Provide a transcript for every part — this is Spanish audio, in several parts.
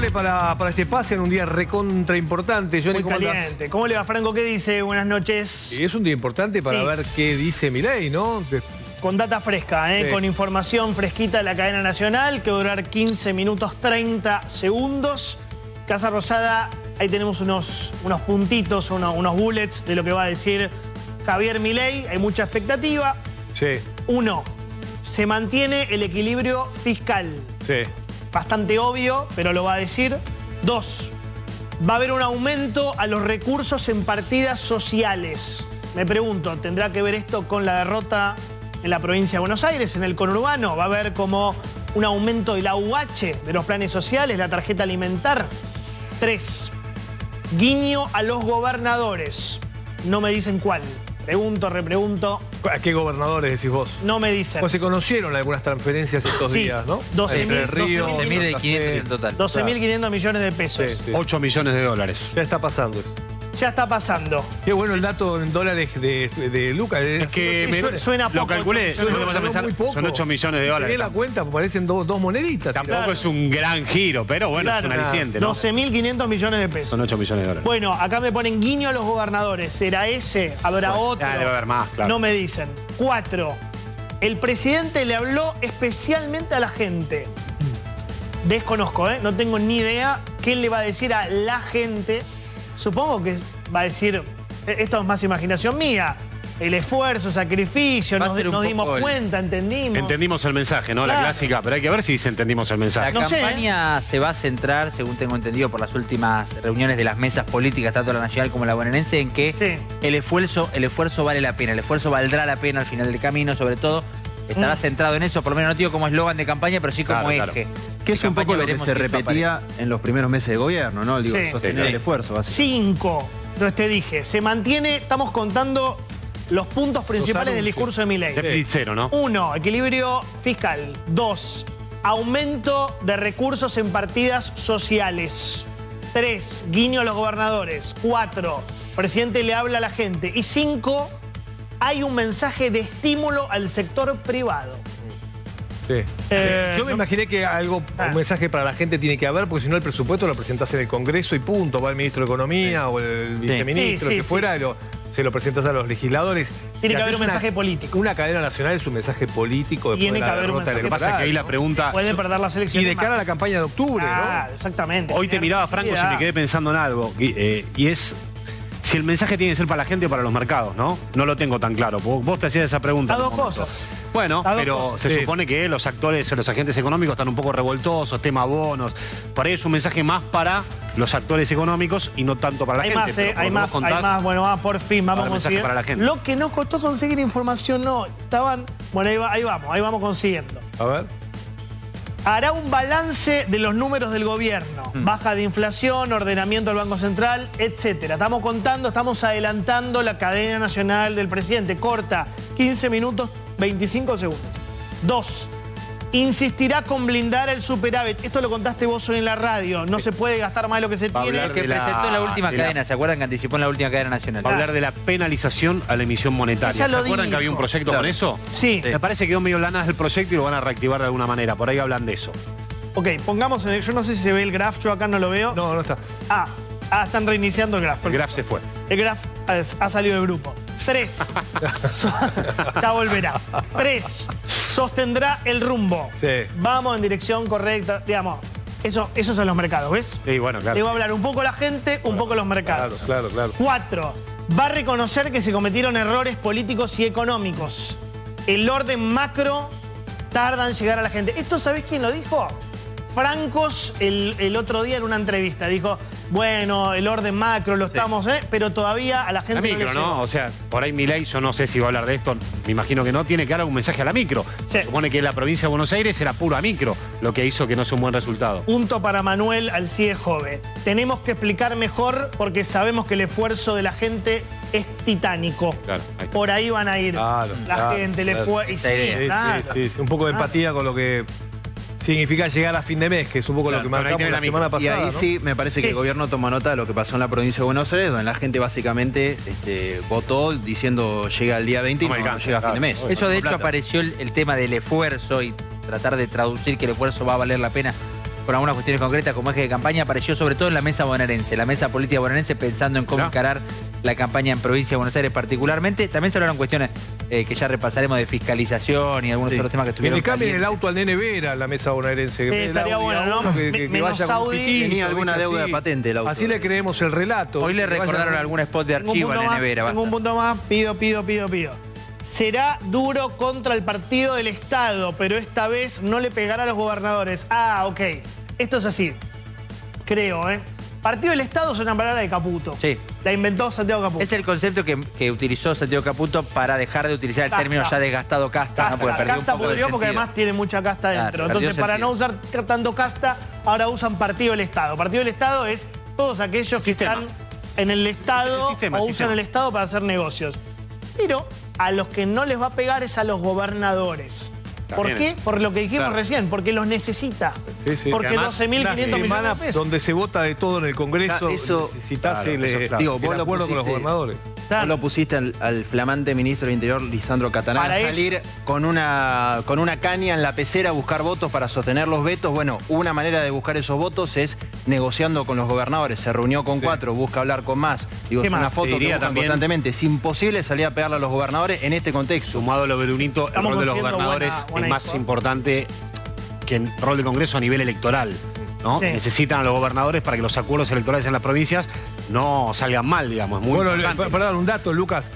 Sole para este pase en un día recontra importante. Johnny, Muy caliente. ¿Cómo le va, Franco? ¿Qué dice? Buenas noches. Y es un día importante para ver qué dice Milei, ¿no? Con data fresca, Sí. con información fresquita de la cadena nacional, que va a durar 15 minutos 30 segundos. Casa Rosada, ahí tenemos unos puntitos, unos bullets de lo que va a decir Javier Milei. Hay mucha expectativa. Sí. 1. Se mantiene el equilibrio fiscal. Sí. Bastante obvio, pero lo va a decir. 2. Va a haber un aumento a los recursos en partidas sociales. Me pregunto, ¿tendrá que ver esto con la derrota en la provincia de Buenos Aires, en el conurbano? ¿Va a haber como un aumento de la UH, de los planes sociales, la tarjeta alimentar? 3. Guiño a los gobernadores. No me dicen cuál. Pregunto, repregunto. ¿A qué gobernadores decís vos? No me dicen. Pues se conocieron algunas transferencias estos días, ¿no? 12.500 en total. 12.500 millones de pesos. Sí, sí. 8 millones de dólares. Ya está pasando eso. Ya está pasando. Qué bueno el dato en dólares de Lucas. Es que suena lo poco, calculé, 8 millones. vamos a pensar, muy poco. son 8 millones de dólares. Tenés la cuenta, parecen dos moneditas. Tampoco Claro. es un gran giro, pero bueno, Claro. es un aliciente, ¿no? 12.500 millones de pesos. Son 8 millones de dólares. Bueno, acá me ponen guiño a los gobernadores. ¿Será ese? ¿Habrá otro? debe haber más, claro. No me dicen. 4. El presidente le habló especialmente a la gente. Desconozco, ¿eh? No tengo ni idea qué le va a decir a la gente. Supongo que va a decir, esto es más imaginación mía, el esfuerzo, sacrificio, Va a nos ser un dimos poco cuenta, entendimos. Entendimos el mensaje, ¿no? Claro. La clásica, pero hay que ver si dice entendimos el mensaje. La No sé, campaña se va a centrar, según tengo entendido por las últimas reuniones de las mesas políticas, tanto la nacional como la bonaerense, en que Sí. el esfuerzo vale la pena, el esfuerzo valdrá la pena al final del camino, sobre todo. Estará centrado en eso, por lo menos no digo como eslogan de campaña, pero sí como Claro, eje. Que es De un poco campaña lo que veremos se si eso repetía en los primeros meses de gobierno, ¿no? Digo, Sí. sostener Sí. el esfuerzo. Básicamente. 5. Entonces te dije, se mantiene, estamos contando los puntos principales del anuncios. discurso de Milei. Déficit cero, ¿no? 1. Equilibrio fiscal. 2. Aumento de recursos en partidas sociales. 3. Guiño a los gobernadores. 4. Presidente le habla a la gente. Y 5. Hay un mensaje de estímulo al sector privado. Sí. Yo me no- imaginé que un mensaje para la gente tiene que haber, porque si no el presupuesto lo presentás en el Congreso y punto. Va el ministro de Economía o el viceministro, Sí, el que sí, fuera, se lo presentás a los legisladores. Tiene Si que haber haces un mensaje político. Una cadena nacional es un mensaje político después Tiene de que la haber un derrota mensaje Lo que pasa es que ahí la pregunta... Puede perder las elecciones. Y de cara a la campaña de octubre, Claro, exactamente. Hoy te miraba, Franco, si me quedé pensando en algo. Y es si el mensaje tiene que ser para la gente o para los mercados, ¿no? No lo tengo tan claro. Vos te hacías esa pregunta. Las en dos un momento. cosas. Bueno, Las dos pero cosas. se Sí. supone que los actores, los agentes económicos están un poco revoltosos, tema bonos. Por ahí es un mensaje más para los actores económicos y no tanto para la Hay gente. más, pero hay por lo que más, vos hay contás, más. Bueno, por fin, vamos a Ahora mensaje conseguir. para la gente. Lo que nos costó conseguir información, no. Estaban. Bueno, ahí vamos consiguiendo. A ver. Hará un balance de los números del gobierno. Baja de inflación, ordenamiento del Banco Central, etcétera. Estamos adelantando la cadena nacional del presidente. Corta, 15 minutos, 25 segundos. 2. Insistirá con blindar el superávit. Esto lo contaste vos hoy en la radio. No se puede gastar más de lo que se Va a tiene. hablar Que de la- presentó en la última de la- cadena, ¿se acuerdan que anticipó en la última cadena nacional? Va a hablar de la penalización a la emisión monetaria. Ya ¿Se lo acuerdan que había un dijo. proyecto Claro. con eso? Sí. Me parece que quedó medio lanas del proyecto y lo van a reactivar de alguna manera. Por ahí hablan de eso. Ok, pongamos en el. Yo no sé si se ve el graph, yo acá no lo veo. No, no está. Están reiniciando el graph. El graph se fue. El graph ha salido del grupo. 3. Ya volverá. 3. Sostendrá el rumbo. Sí. Vamos en dirección correcta. Digamos, esos son los mercados, ¿ves? Sí, bueno, claro. Le voy a hablar un poco a la gente, un poco a los mercados. Claro. 4. Va a reconocer que se cometieron errores políticos y económicos. El orden macro tarda en llegar a la gente. ¿Esto sabés quién lo dijo? Francos el otro día en una entrevista. Dijo, bueno, el orden macro lo estamos, pero todavía a la gente La no le micro, llegó. ¿no? O sea, por ahí Milei, yo no sé si va a hablar de esto, me imagino que no, tiene que dar algún mensaje a la micro. Sí. Se supone que la provincia de Buenos Aires era pura micro, lo que hizo que no sea un buen resultado. Punto para Manuel Alcide Jove. Tenemos que explicar mejor porque sabemos que el esfuerzo de la gente es titánico. Claro, ahí está. Por ahí van a ir. Claro, la claro, gente, claro. le fue. Y sí, Sí, claro. sí. Un poco de empatía con lo que significa llegar a fin de mes, que es un poco Claro, lo que pero ahí marcamos tenés la la semana micro. Y pasada, ahí ¿no? sí me parece Sí. que el gobierno toma nota de lo que pasó en la provincia de Buenos Aires, donde la gente básicamente votó diciendo llega el día 20 y No no, me alcanza, llega a fin de claro. mes. Eso de hecho plata. apareció el tema del esfuerzo y tratar de traducir que el esfuerzo va a valer la pena. con algunas cuestiones concretas como eje de campaña, apareció sobre todo en la mesa bonaerense, la mesa política bonaerense, pensando en cómo encarar la campaña en provincia de Buenos Aires particularmente. También se hablaron cuestiones que ya repasaremos de fiscalización y algunos otros temas que Que estuvieron le cambien el calientes. auto al Nene Vera, la mesa bonaerense. Que estaría bueno, ¿no? Que Menos vaya con un Audi. chiquito, Tenía alguna ¿viste? deuda Así. patente el auto. Así le creemos el relato. Hoy le Que vaya recordaron con- algún spot de Tengo un archivo al punto Nene más, Vera. tengo un basta. punto más. Pido. Será duro contra el partido del Estado, pero esta vez no le pegará a los gobernadores. Ah, ok. Esto es así. Creo, ¿eh? Partido del Estado es una palabra de Caputo. Sí. La inventó Santiago Caputo. Es el concepto que utilizó Santiago Caputo para dejar de utilizar el Casta. término ya desgastado casta, ¿no? Porque perdió un Casta poco de pudrió porque sentido. además tiene mucha casta Claro, dentro. perdió Entonces, para no usar sentido. tanto casta, ahora usan Partido del Estado. Partido del Estado es todos aquellos que Sistema. están en el Estado El sistema, o el usan sistema. el Estado para hacer negocios. Pero a los que no les va a pegar es a los gobernadores. ¿Por También qué? Por lo que dijimos Claro. recién, porque los necesita. Sí, sí. Porque Además, 12.500 Una millones semana de pesos. donde se vota de todo en el Congreso, Eso- necesitas claro, el, eso es claro. Digo, el vos lo acuerdo con los pusiste- gobernadores. Vos lo pusiste al flamante ministro del Interior, Lisandro Catanán, Para a salir con una caña en la pecera a buscar votos para sostener los vetos. Bueno, una manera de buscar esos votos es negociando con los gobernadores. Se reunió con 4, busca hablar con más. Digo, ¿Qué es una más? foto Te que diría buscan también- constantemente. Es imposible salir a pegarle a los gobernadores en este contexto. Sumado a lo Brunito, el Estamos rol de los consiguiendo gobernadores buena es más info. importante que el rol del Congreso a nivel electoral. ¿no? Sí. Necesitan a los gobernadores para que los acuerdos electorales en las provincias no salgan mal, digamos. Es muy Bueno, importante. para dar un dato, Lucas,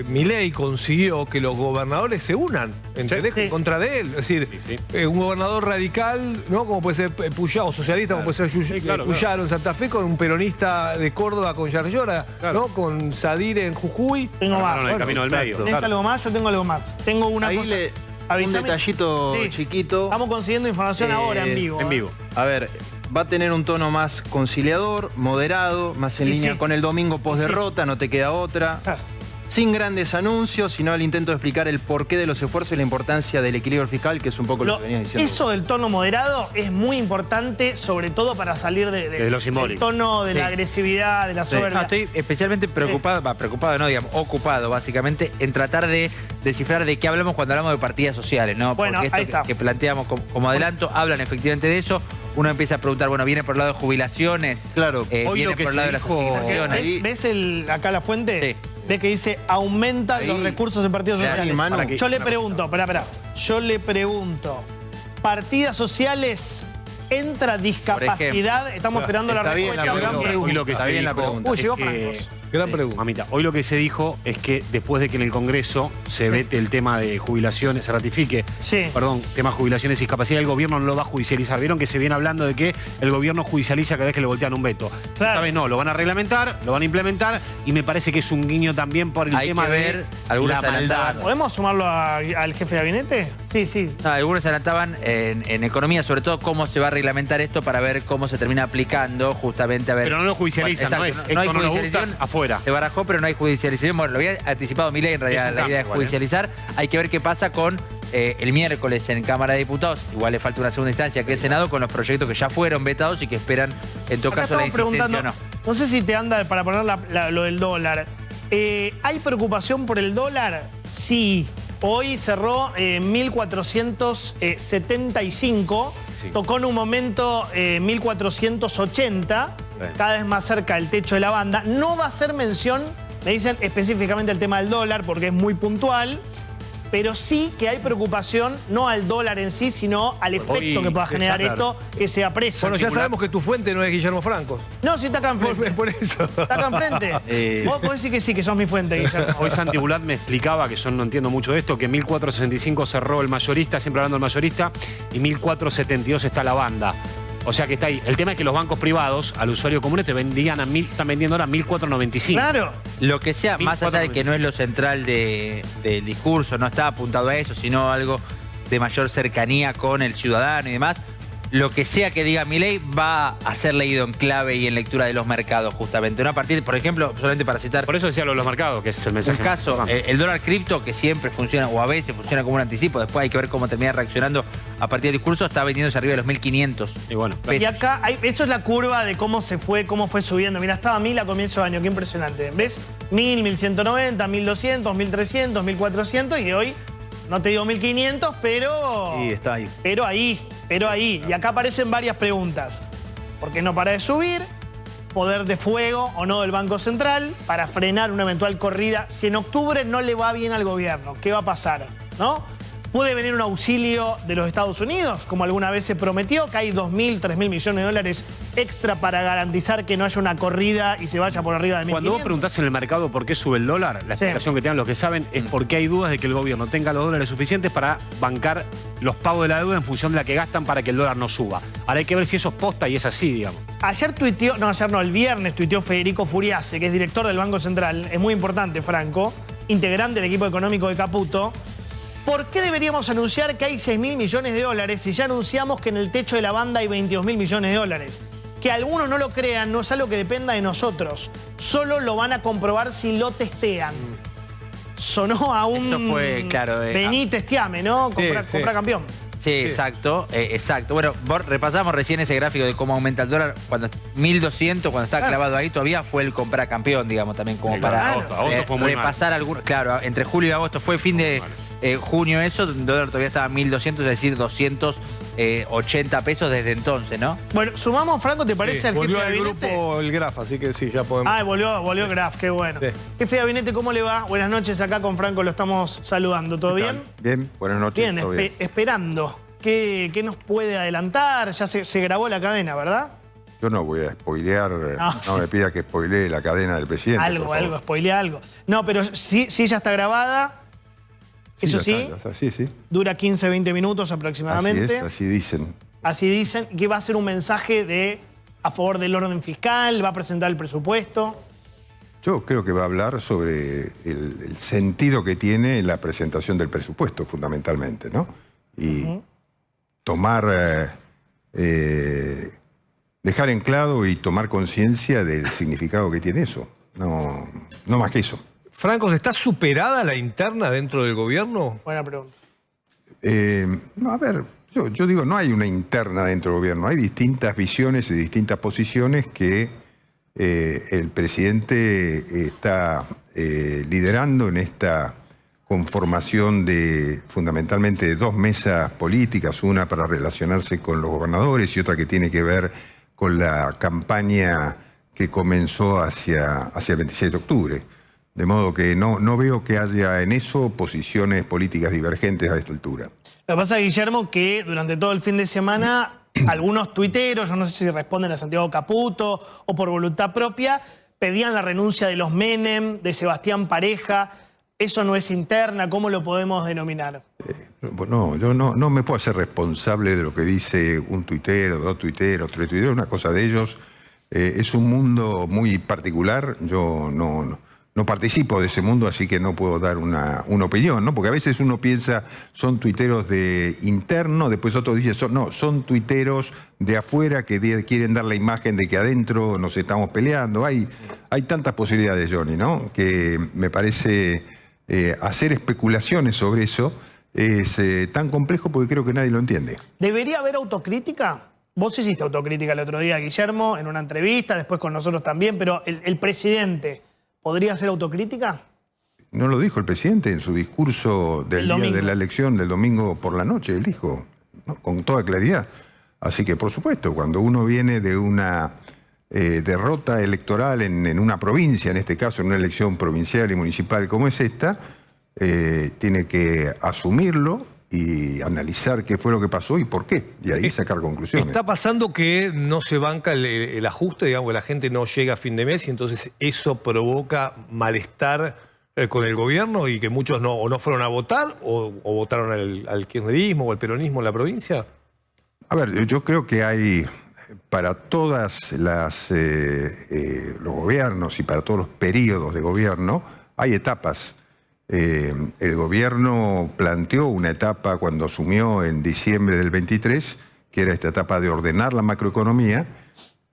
Milei consiguió que los gobernadores se unan, ¿entendés? Sí. En contra de él. Es decir, Sí, un gobernador radical, ¿no? Como puede ser Puyaro, socialista, como puede ser Puyaro en Santa Fe, con un peronista de Córdoba con Yarlora, Claro. ¿no? Con Sadir en Jujuy. Tengo más. en el camino del medio. ¿Tenés algo más? Yo tengo algo más. Tengo una Ahí cosa. un Avísame. detallito Sí. chiquito. Estamos consiguiendo información ahora en vivo. En ¿eh? vivo. A ver, va a tener un tono más conciliador, moderado, más en Y línea sí. con el domingo post derrota, no te queda otra. Claro. Sin grandes anuncios, sino el intento de explicar el porqué de los esfuerzos y la importancia del equilibrio fiscal, que es un poco lo que venías diciendo. Eso del tono moderado es muy importante, sobre todo para salir De lo simbólico. del tono de Sí. la agresividad, de la No, soberbia. estoy especialmente preocupado, preocupado no, digamos, ocupado básicamente en tratar de descifrar de qué hablamos cuando hablamos de partidas sociales, ¿no? Bueno, Porque esto ahí está. que planteamos como adelanto, hablan efectivamente de eso. Uno empieza a preguntar, bueno, ¿viene por el lado de jubilaciones? Claro, hoy ¿Viene lo que por el se lado de las dijo- asignaciones? Ahí- ¿Ves acá la fuente? Sí. ¿Ves que dice aumentan Ahí- los recursos en partidos Dani, sociales? Manu, Para que- Yo le pregunto, yo le pregunto, ¿partidas sociales entra discapacidad? Estamos esperando la está bien respuesta. la gran porque- pregunta. Hoy lo que Está se bien la dijo pregunta. Uy, llegó es que- Francos. Gran pregunta. Mamita, hoy lo que se dijo es que después de que en el Congreso se vete el tema de jubilaciones, se ratifique, Sí. perdón, tema jubilaciones y discapacidad, el gobierno no lo va a judicializar. Vieron que se viene hablando de que el gobierno judicializa cada vez que le voltean un veto. Claro. Esta vez no, lo van a reglamentar, lo van a implementar y me parece que es un guiño también por el Hay tema que de ver algunas la maldad. adelantadas. ¿Podemos sumarlo al jefe de gabinete? Sí, sí. No, algunos adelantaban en economía, sobre todo cómo se va a reglamentar esto para ver cómo se termina aplicando, justamente a ver. Pero no lo judicializan, Bueno, no exacto, es, no hay esto no lo judicialización. gustas, afuera. Se barajó, pero no hay judicialización. Bueno, lo había anticipado Milei en realidad, Es un la idea cambio de igual, judicializar. Hay que ver qué pasa con el miércoles en Cámara de Diputados. Igual le falta una segunda instancia que es Senado con los proyectos que ya fueron vetados y que esperan en todo Acá caso la estamos insistencia preguntando, o no. no sé si te anda para poner lo del dólar. ¿Hay preocupación por el dólar? Sí. Hoy cerró 1.475, Sí. tocó en un momento 1.480, Bien. cada vez más cerca del techo de la banda. No va a hacer mención, me dicen específicamente el tema del dólar, porque es muy puntual, pero sí que hay preocupación, no al dólar en sí, sino al efecto que pueda generar exacto. esto, que sea preso. Bueno, ya sabemos que tu fuente no es Guillermo Franco. No, si está acá enfrente. Por eso. ¿Está acá enfrente? Vos podés decir que sí, que sos mi fuente, Guillermo. Hoy Santi Bulat me explicaba, que yo no entiendo mucho de esto, que 1.465 cerró el mayorista, siempre hablando del mayorista, y 1.472 está la banda. O sea que está ahí. El tema es que los bancos privados al usuario común están vendiendo ahora 1.495. Claro. Lo que sea, más allá de que no es lo central del discurso, no está apuntado a eso, sino algo de mayor cercanía con el ciudadano y demás, lo que sea que diga Milei va a ser leído en clave y en lectura de los mercados, justamente. No a partir, por ejemplo, solamente para citar Por eso decía lo de los mercados, que es el un mensaje. caso, el dólar cripto, que siempre funciona, o a veces funciona como un anticipo, después hay que ver cómo termina reaccionando a partir del discurso, está vendiéndose arriba de los 1.500. Y bueno, Y acá, esto es la curva de cómo fue subiendo. Mira, estaba 1.000 a comienzo de año, qué impresionante. ¿Ves? 1.000, 1.190, 1.200, 1.300, 1.400 y hoy No te digo 1.500, pero... Sí, está ahí. Pero ahí. Y acá aparecen varias preguntas. ¿Por qué no para de subir? ¿Poder de fuego o no del Banco Central para frenar una eventual corrida? Si en octubre no le va bien al gobierno, ¿qué va a pasar? ¿No? ¿Puede venir un auxilio de los Estados Unidos, como alguna vez se prometió, que hay 2.000, 3.000 millones de dólares extra para garantizar que no haya una corrida y se vaya por arriba de 1.500? Cuando vos preguntás en el mercado por qué sube el dólar, la explicación que te dan los que saben es porque hay dudas de que el gobierno tenga los dólares suficientes para bancar los pagos de la deuda en función de la que gastan para que el dólar no suba. Ahora hay que ver si eso es posta y es así, digamos. El viernes tuiteó Federico Furiase, que es director del Banco Central, es muy importante, Franco, integrante del equipo económico de Caputo. ¿Por qué deberíamos anunciar que hay 6.000 millones de dólares si ya anunciamos que en el techo de la banda hay 22.000 millones de dólares? Que algunos no lo crean no es algo que dependa de nosotros. Solo lo van a comprobar si lo testean. Sonó a un Esto fue, claro, vení, testeame, ¿no? Compra campeón. Sí, exacto, exacto. Bueno, repasamos recién ese gráfico de cómo aumenta el dólar. Cuando 1.200, cuando está clavado ahí, todavía fue el comprar campeón, digamos, también como para agosto fue muy repasar algunos. Claro, entre julio y agosto fue fin de junio eso, el dólar todavía estaba 1.200, es decir, 280 pesos desde entonces, ¿no? Bueno, sumamos, Franco, ¿te parece al jefe de volvió al gabinete? grupo el Graf, así que sí, ya podemos... Volvió Graf, qué bueno. Sí. Jefe de gabinete, ¿cómo le va? Buenas noches, acá con Franco lo estamos saludando. ¿Todo bien? Bien, buenas noches. Bien, todo bien. esperando. ¿Qué nos puede adelantar? Ya se grabó la cadena, ¿verdad? Yo no voy a spoilear, no me pida que spoilee la cadena del presidente. Algo, spoilea algo. No, pero sí ya está grabada. Eso sí, Sí. dura 15, 20 minutos aproximadamente. Así dicen. Así dicen, que va a ser un mensaje a favor del orden fiscal, va a presentar el presupuesto. Yo creo que va a hablar sobre el sentido que tiene la presentación del presupuesto, fundamentalmente, ¿no? Y tomar, dejar en claro y tomar conciencia del significado que tiene eso. No más que eso. Franco, ¿está superada la interna dentro del gobierno? Buena pregunta. No, a ver, yo digo, no hay una interna dentro del gobierno. Hay distintas visiones y distintas posiciones que el presidente está liderando en esta conformación fundamentalmente de dos mesas políticas, una para relacionarse con los gobernadores y otra que tiene que ver con la campaña que comenzó hacia el 26 de octubre. De modo que no veo que haya en eso posiciones políticas divergentes a esta altura. Lo que pasa, Guillermo, que durante todo el fin de semana algunos tuiteros, yo no sé si responden a Santiago Caputo o por voluntad propia, pedían la renuncia de los Menem, de Sebastián Pareja. ¿Eso no es interna? ¿Cómo lo podemos denominar? No, yo no me puedo hacer responsable de lo que dice un tuitero, dos tuiteros, tres tuiteros, una cosa de ellos. Es un mundo muy particular. Yo no participo de ese mundo, así que no puedo dar una opinión, ¿no? Porque a veces uno piensa, son tuiteros de interno, después otros dicen, son tuiteros de afuera que quieren dar la imagen de que adentro nos estamos peleando. Hay tantas posibilidades, Johnny, ¿no? Que me parece hacer especulaciones sobre eso es tan complejo porque creo que nadie lo entiende. ¿Debería haber autocrítica? Vos hiciste autocrítica el otro día, Guillermo, en una entrevista, después con nosotros también, pero el presidente... ¿podría hacer autocrítica? No lo dijo el presidente en su discurso del día de la elección del domingo por la noche. Él dijo, ¿no? Con toda claridad. Así que, por supuesto, cuando uno viene de una derrota electoral en una provincia, en este caso en una elección provincial y municipal como es esta, tiene que asumirlo y analizar qué fue lo que pasó y por qué, y ahí sacar conclusiones. ¿Está pasando que no se banca el ajuste, digamos, que la gente no llega a fin de mes y entonces eso provoca malestar con el gobierno y que muchos no fueron a votar o votaron al kirchnerismo o al peronismo en la provincia? A ver, yo creo que hay para todas los gobiernos y para todos los periodos de gobierno, hay etapas. El gobierno planteó una etapa cuando asumió en diciembre del 23, que era esta etapa de ordenar la macroeconomía,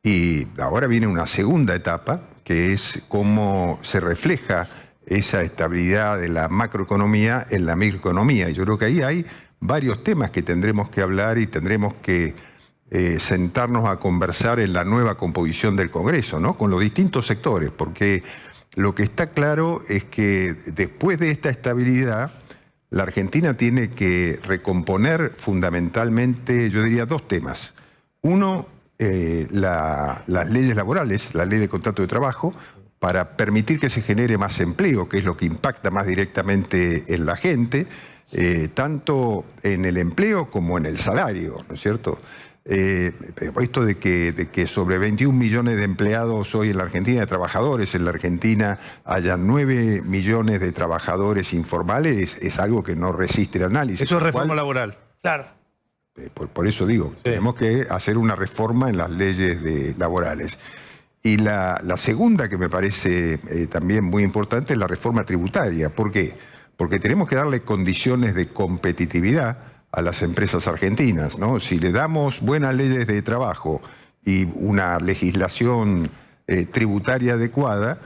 y ahora viene una segunda etapa, que es cómo se refleja esa estabilidad de la macroeconomía en la microeconomía. Y yo creo que ahí hay varios temas que tendremos que hablar y tendremos que sentarnos a conversar en la nueva composición del Congreso, ¿no? Con los distintos sectores, porque lo que está claro es que después de esta estabilidad la Argentina tiene que recomponer fundamentalmente, yo diría, dos temas. Uno, las leyes laborales, la ley de contrato de trabajo, para permitir que se genere más empleo, que es lo que impacta más directamente en la gente, tanto en el empleo como en el salario, ¿no es cierto? Esto de que sobre 21 millones de empleados hoy en la Argentina, de trabajadores en la Argentina, haya 9 millones de trabajadores informales, es algo que no resiste el análisis. Eso es reforma laboral. Claro. Por eso digo, tenemos que hacer una reforma en las leyes laborales. Y la segunda, que me parece también muy importante, es la reforma tributaria. ¿Por qué? Porque tenemos que darle condiciones de competitividad a las empresas argentinas, ¿no? Si le damos buenas leyes de trabajo y una legislación tributaria adecuada,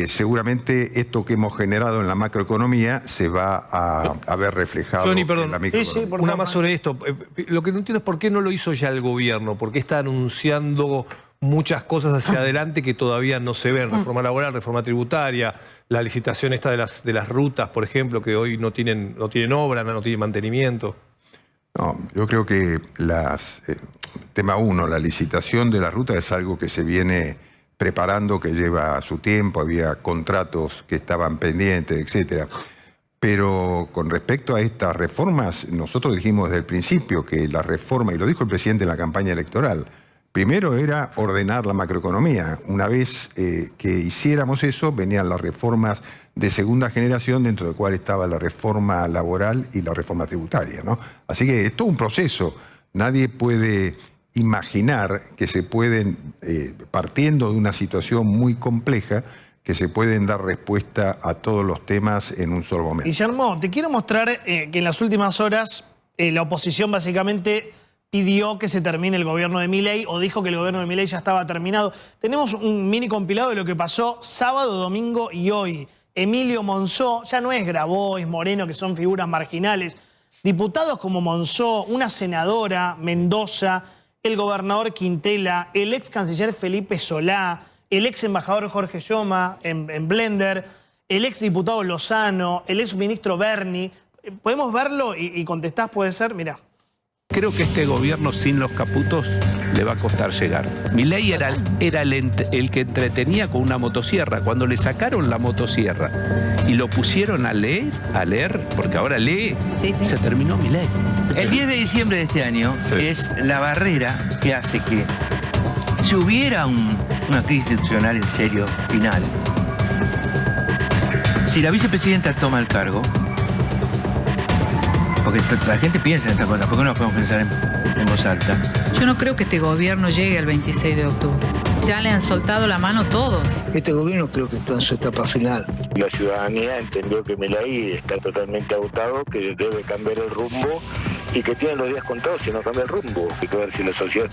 seguramente esto que hemos generado en la macroeconomía se va a ver reflejado Johnny, en perdón. la microeconomía. Una más sobre esto. Lo que no entiendo es por qué no lo hizo ya el gobierno, por qué está anunciando muchas cosas hacia adelante que todavía no se ven. Reforma laboral, reforma tributaria, la licitación esta de las rutas, por ejemplo, que hoy no tienen obra, no tienen mantenimiento. No, yo creo que tema uno, la licitación de la ruta es algo que se viene preparando, que lleva su tiempo, había contratos que estaban pendientes, etcétera. Pero con respecto a estas reformas, nosotros dijimos desde el principio que la reforma, y lo dijo el presidente en la campaña electoral, primero era ordenar la macroeconomía. Una vez que hiciéramos eso, venían las reformas de segunda generación, dentro del cual estaba la reforma laboral y la reforma tributaria, ¿no? Así que es todo un proceso. Nadie puede imaginar que se pueden, partiendo de una situación muy compleja, que se pueden dar respuesta a todos los temas en un solo momento. Guillermo, te quiero mostrar que en las últimas horas la oposición básicamente pidió que se termine el gobierno de Milei o dijo que el gobierno de Milei ya estaba terminado. Tenemos un mini compilado de lo que pasó sábado, domingo y hoy. Emilio Monzó, ya no es Grabois, Moreno, que son figuras marginales. Diputados como Monzó, una senadora, Mendoza, el gobernador Quintela, el ex canciller Felipe Solá, el ex embajador Jorge Lloma en Blender, el ex diputado Lozano, el ex ministro Berni. ¿Podemos verlo y contestás? Puede ser, mirá. Creo que este gobierno sin los caputos le va a costar llegar. Milei era el que entretenía con una motosierra. Cuando le sacaron la motosierra y lo pusieron a leer, porque ahora lee, se terminó Milei. El 10 de diciembre de este año es la barrera que hace que si hubiera una crisis institucional en serio final, si la vicepresidenta toma el cargo, porque la gente piensa en esta cosa, ¿por qué no podemos pensar en voz alta? Yo no creo que este gobierno llegue al 26 de octubre. Ya le han soltado la mano todos. Este gobierno creo que está en su etapa final. La ciudadanía entendió que Milei está totalmente agotado, que debe cambiar el rumbo y que tiene los días contados si no cambia el rumbo. Hay que ver si la sociedad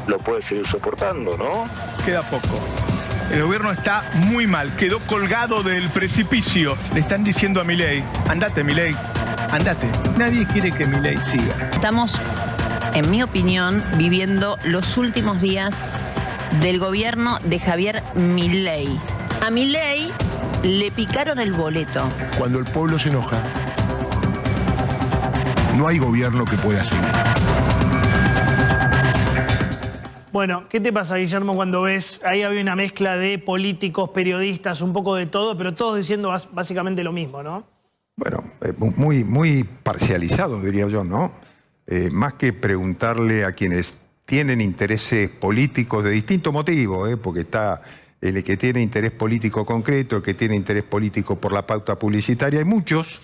lo puede seguir soportando, ¿no? Queda poco. El gobierno está muy mal, quedó colgado del precipicio. Le están diciendo a Milei, andate Milei, andate. Nadie quiere que Milei siga. Estamos, en mi opinión, viviendo los últimos días del gobierno de Javier Milei. A Milei le picaron el boleto. Cuando el pueblo se enoja, no hay gobierno que pueda seguir. Bueno, ¿qué te pasa, Guillermo, cuando ves, ahí había una mezcla de políticos, periodistas, un poco de todo, pero todos diciendo básicamente lo mismo, ¿no? Bueno, muy parcializado, diría yo, ¿no? Más que preguntarle a quienes tienen intereses políticos de distinto motivo, porque está el que tiene interés político concreto, el que tiene interés político por la pauta publicitaria. Hay muchos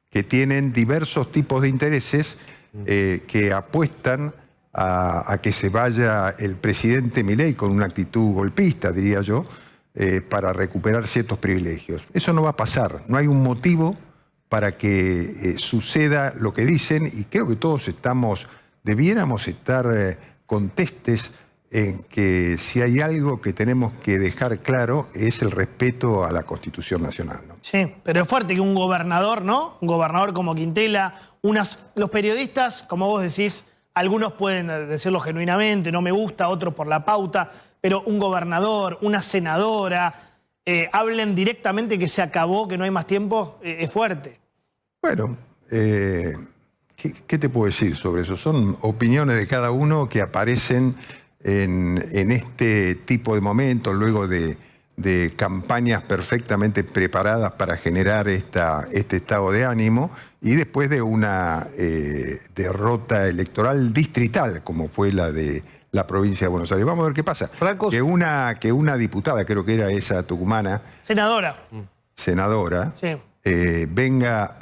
que tienen diversos tipos de intereses que apuestan a que se vaya el presidente Milei con una actitud golpista, diría yo, para recuperar ciertos privilegios. Eso no va a pasar, no hay un motivo para que suceda lo que dicen, y creo que todos debiéramos estar contestes en que si hay algo que tenemos que dejar claro es el respeto a la Constitución Nacional, ¿no? Sí, pero es fuerte que un gobernador, ¿no? Un gobernador como Quintela, los periodistas, como vos decís, algunos pueden decirlo genuinamente, no me gusta, otros por la pauta, pero un gobernador, una senadora, hablen directamente que se acabó, que no hay más tiempo, es fuerte. Bueno, ¿qué te puedo decir sobre eso? Son opiniones de cada uno que aparecen en este tipo de momentos, luego de campañas perfectamente preparadas para generar este estado de ánimo y después de una derrota electoral distrital, como fue la de la provincia de Buenos Aires. Vamos a ver qué pasa. Franco, que una diputada, creo que era esa tucumana, senadora, Sí. venga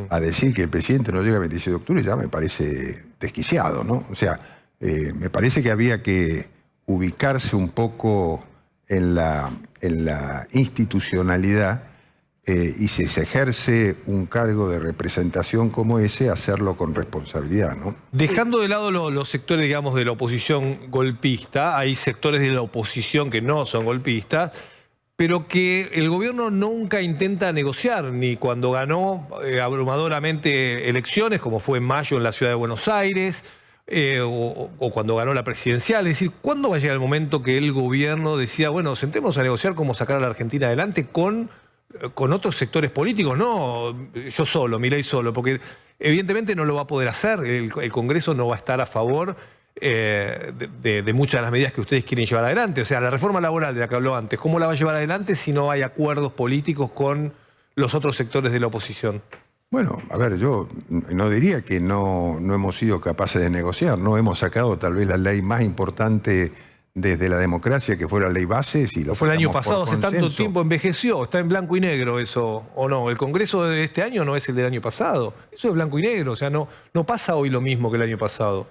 a decir que el presidente no llega el 26 de octubre, ya me parece desquiciado, ¿no? O sea, me parece que había que ubicarse un poco en la institucionalidad y si se ejerce un cargo de representación como ese, hacerlo con responsabilidad, ¿no? Dejando de lado los sectores, digamos, de la oposición golpista, hay sectores de la oposición que no son golpistas, pero que el gobierno nunca intenta negociar, ni cuando ganó abrumadoramente elecciones, como fue en mayo en la ciudad de Buenos Aires, o cuando ganó la presidencial. Es decir, ¿cuándo va a llegar el momento que el gobierno decida, bueno, sentémonos a negociar cómo sacar a la Argentina adelante con otros sectores políticos? No yo solo, Milei solo, porque evidentemente no lo va a poder hacer. El Congreso no va a estar a favor de muchas de las medidas que ustedes quieren llevar adelante. O sea, la reforma laboral de la que habló antes, ¿cómo la va a llevar adelante si no hay acuerdos políticos con los otros sectores de la oposición? Bueno, a ver, yo no diría que no hemos sido capaces de negociar. No hemos sacado tal vez la ley más importante desde la democracia, que fue la ley Bases. Y lo fue el año pasado, hace consenso. tanto tiempo envejeció, está en blanco y negro eso, ¿o no? El Congreso de este año no es el del año pasado. Eso es blanco y negro, o sea, no pasa hoy lo mismo que el año pasado.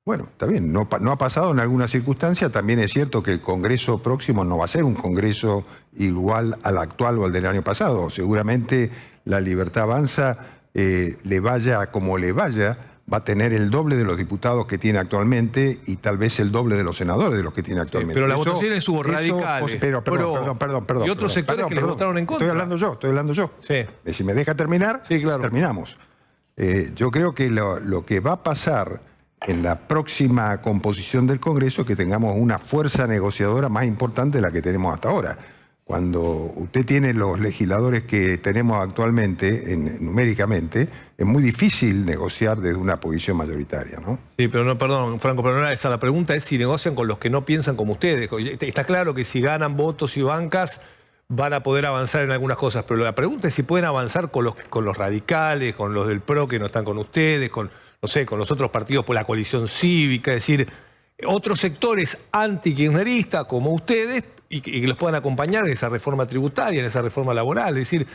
Bueno, está bien, no ha pasado en alguna circunstancia. También es cierto que el Congreso próximo no va a ser un Congreso igual al actual o al del año pasado. Seguramente la Libertad Avanza, le vaya como le vaya, va a tener el doble de los diputados que tiene actualmente y tal vez el doble de los senadores de los que tiene actualmente. Sí, pero las votaciones hubo radicales. Perdón. Y otros sectores que le votaron en contra. Estoy hablando yo. Sí. Si me deja terminar, sí, claro. Terminamos. Yo creo que lo que va a pasar en la próxima composición del Congreso es que tengamos una fuerza negociadora más importante de la que tenemos hasta ahora. Cuando usted tiene los legisladores que tenemos actualmente, numéricamente, es muy difícil negociar desde una posición mayoritaria, ¿no? Sí, pero no, perdón, Franco, pero no era esa. La pregunta es si negocian con los que no piensan como ustedes. Está claro que si ganan votos y bancas van a poder avanzar en algunas cosas, pero la pregunta es si pueden avanzar con los radicales, con los del PRO que no están con ustedes, con los otros partidos por la coalición cívica, es decir, otros sectores anti-kirchneristas como ustedes y que los puedan acompañar en esa reforma tributaria, en esa reforma laboral. Es decir,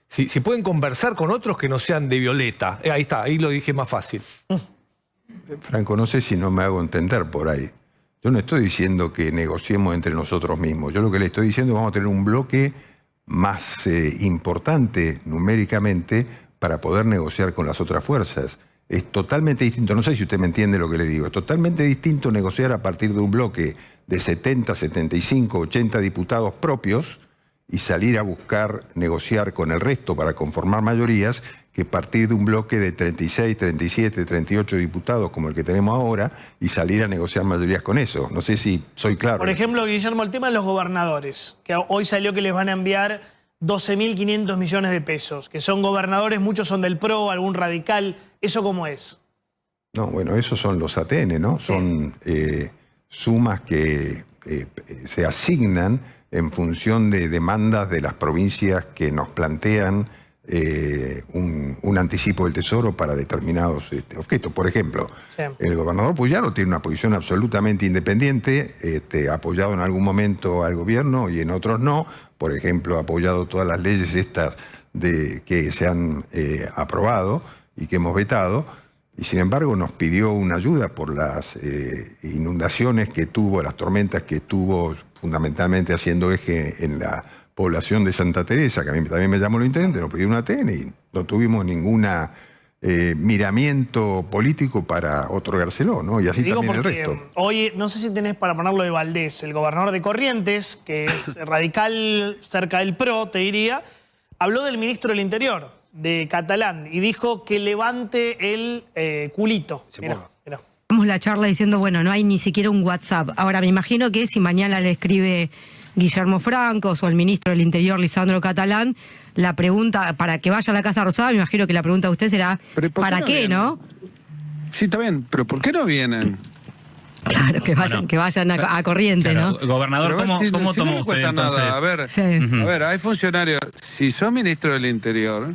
si pueden conversar con otros que no sean de Violeta. Ahí está, ahí lo dije más fácil. Franco, no sé si no me hago entender por ahí. Yo no estoy diciendo que negociemos entre nosotros mismos. Yo lo que le estoy diciendo es que vamos a tener un bloque más importante numéricamente para poder negociar con las otras fuerzas. Es totalmente distinto, no sé si usted me entiende lo que le digo, es totalmente distinto negociar a partir de un bloque de 70, 75, 80 diputados propios y salir a buscar negociar con el resto para conformar mayorías que partir de un bloque de 36, 37, 38 diputados como el que tenemos ahora y salir a negociar mayorías con eso. No sé si soy claro. Por ejemplo, Guillermo, el tema de los gobernadores, que hoy salió que les van a enviar 12.500 millones de pesos, que son gobernadores, muchos son del PRO, algún radical. ¿Eso cómo es? No, bueno, esos son los ATN, ¿no? Sí. Son sumas que se asignan en función de demandas de las provincias que nos plantean un anticipo del Tesoro para determinados objetos. Por ejemplo, sí. El gobernador Puyaro tiene una posición absolutamente independiente, apoyado en algún momento al gobierno y en otros no. Por ejemplo, ha apoyado todas las leyes estas que se han aprobado y que hemos vetado. Y sin embargo nos pidió una ayuda por las inundaciones que tuvo, las tormentas que tuvo fundamentalmente haciendo eje en la población de Santa Teresa, que a mí también me llamó lo intendente, nos pidió una ATN y no tuvimos ninguna miramiento político para otorgárselo, ¿no? Y así también el resto. Hoy, no sé si tenés para ponerlo de Valdés, el gobernador de Corrientes, que es radical cerca del PRO, te diría, habló del ministro del Interior, de Catalán, y dijo que levante el culito. Mirá. La charla diciendo, bueno, no hay ni siquiera un WhatsApp. Ahora, me imagino que si mañana le escribe Guillermo Franco o al ministro del Interior, Lisandro Catalán, la pregunta, para que vaya a la Casa Rosada, me imagino que la pregunta de usted será, ¿para qué, no? Sí, está bien, pero ¿por qué no vienen? Claro, que vayan a corriente, claro, ¿no? Gobernador, ¿cómo tomó usted entonces? Nada. A ver, hay funcionarios, si sos ministro del Interior,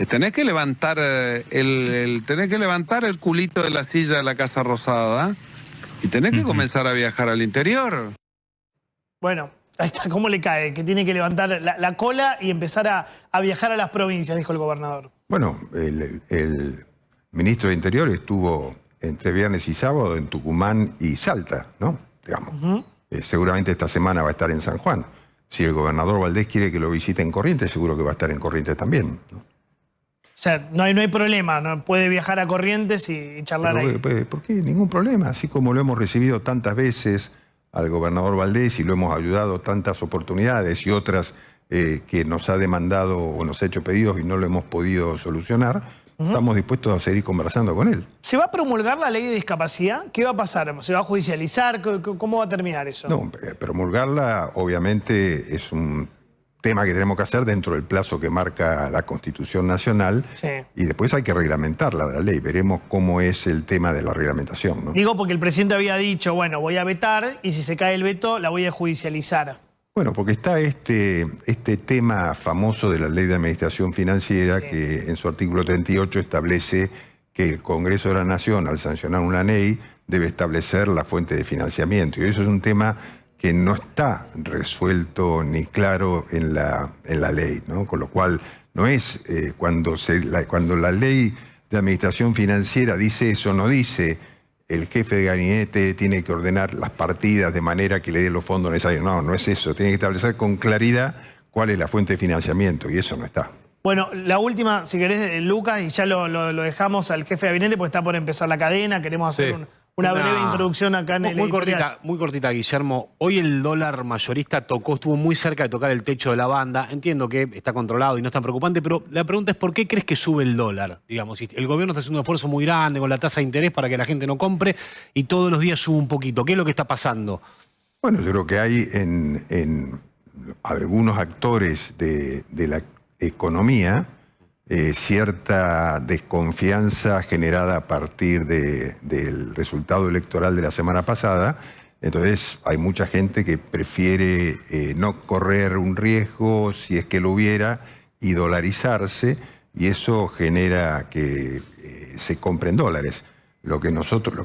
tenés que levantar tenés que levantar el culito de la silla de la Casa Rosada y tenés que comenzar a viajar al interior. Bueno, ahí está, ¿cómo le cae? Que tiene que levantar la cola y empezar a viajar a las provincias, dijo el gobernador. Bueno, el ministro de Interior estuvo entre viernes y sábado en Tucumán y Salta, ¿no? Digamos. Seguramente esta semana va a estar en San Juan. Si el gobernador Valdés quiere que lo visite en Corrientes, seguro que va a estar en Corrientes también, ¿no? O sea, no hay problema, ¿no? Puede viajar a Corrientes y charlar ahí. ¿Por qué? Ningún problema. Así como lo hemos recibido tantas veces al gobernador Valdés y lo hemos ayudado tantas oportunidades y otras que nos ha demandado o nos ha hecho pedidos y no lo hemos podido solucionar, estamos dispuestos a seguir conversando con él. ¿Se va a promulgar la ley de discapacidad? ¿Qué va a pasar? ¿Se va a judicializar? ¿Cómo va a terminar eso? No, promulgarla obviamente es un tema que tenemos que hacer dentro del plazo que marca la Constitución Nacional, sí, y después hay que reglamentarla, la ley. Veremos cómo es el tema de la reglamentación, ¿no? Digo porque el presidente había dicho, bueno, voy a vetar y si se cae el veto la voy a judicializar. Bueno, porque está este tema famoso de la Ley de Administración Financiera, sí, que en su artículo 38 establece que el Congreso de la Nación, al sancionar una ley, debe establecer la fuente de financiamiento. Y eso es un tema que no está resuelto ni claro en la ley, ¿no? Con lo cual no es cuando la Ley de Administración Financiera dice eso, no dice el jefe de gabinete tiene que ordenar las partidas de manera que le dé los fondos necesarios. No, no es eso. Tiene que establecer con claridad cuál es la fuente de financiamiento y eso no está. Bueno, la última, si querés, Lucas, y ya lo dejamos al jefe de gabinete porque está por empezar la cadena. Queremos hacer una breve introducción acá en el editorial. Muy cortita, Guillermo. Hoy el dólar mayorista estuvo muy cerca de tocar el techo de la banda. Entiendo que está controlado y no es tan preocupante, pero la pregunta es ¿por qué crees que sube el dólar? Digamos, el gobierno está haciendo un esfuerzo muy grande con la tasa de interés para que la gente no compre y todos los días sube un poquito. ¿Qué es lo que está pasando? Bueno, yo creo que hay en algunos actores de la economía cierta desconfianza generada a partir del resultado electoral de la semana pasada. Entonces hay mucha gente que prefiere no correr un riesgo, si es que lo hubiera, y dolarizarse, y eso genera que se compren dólares. Lo que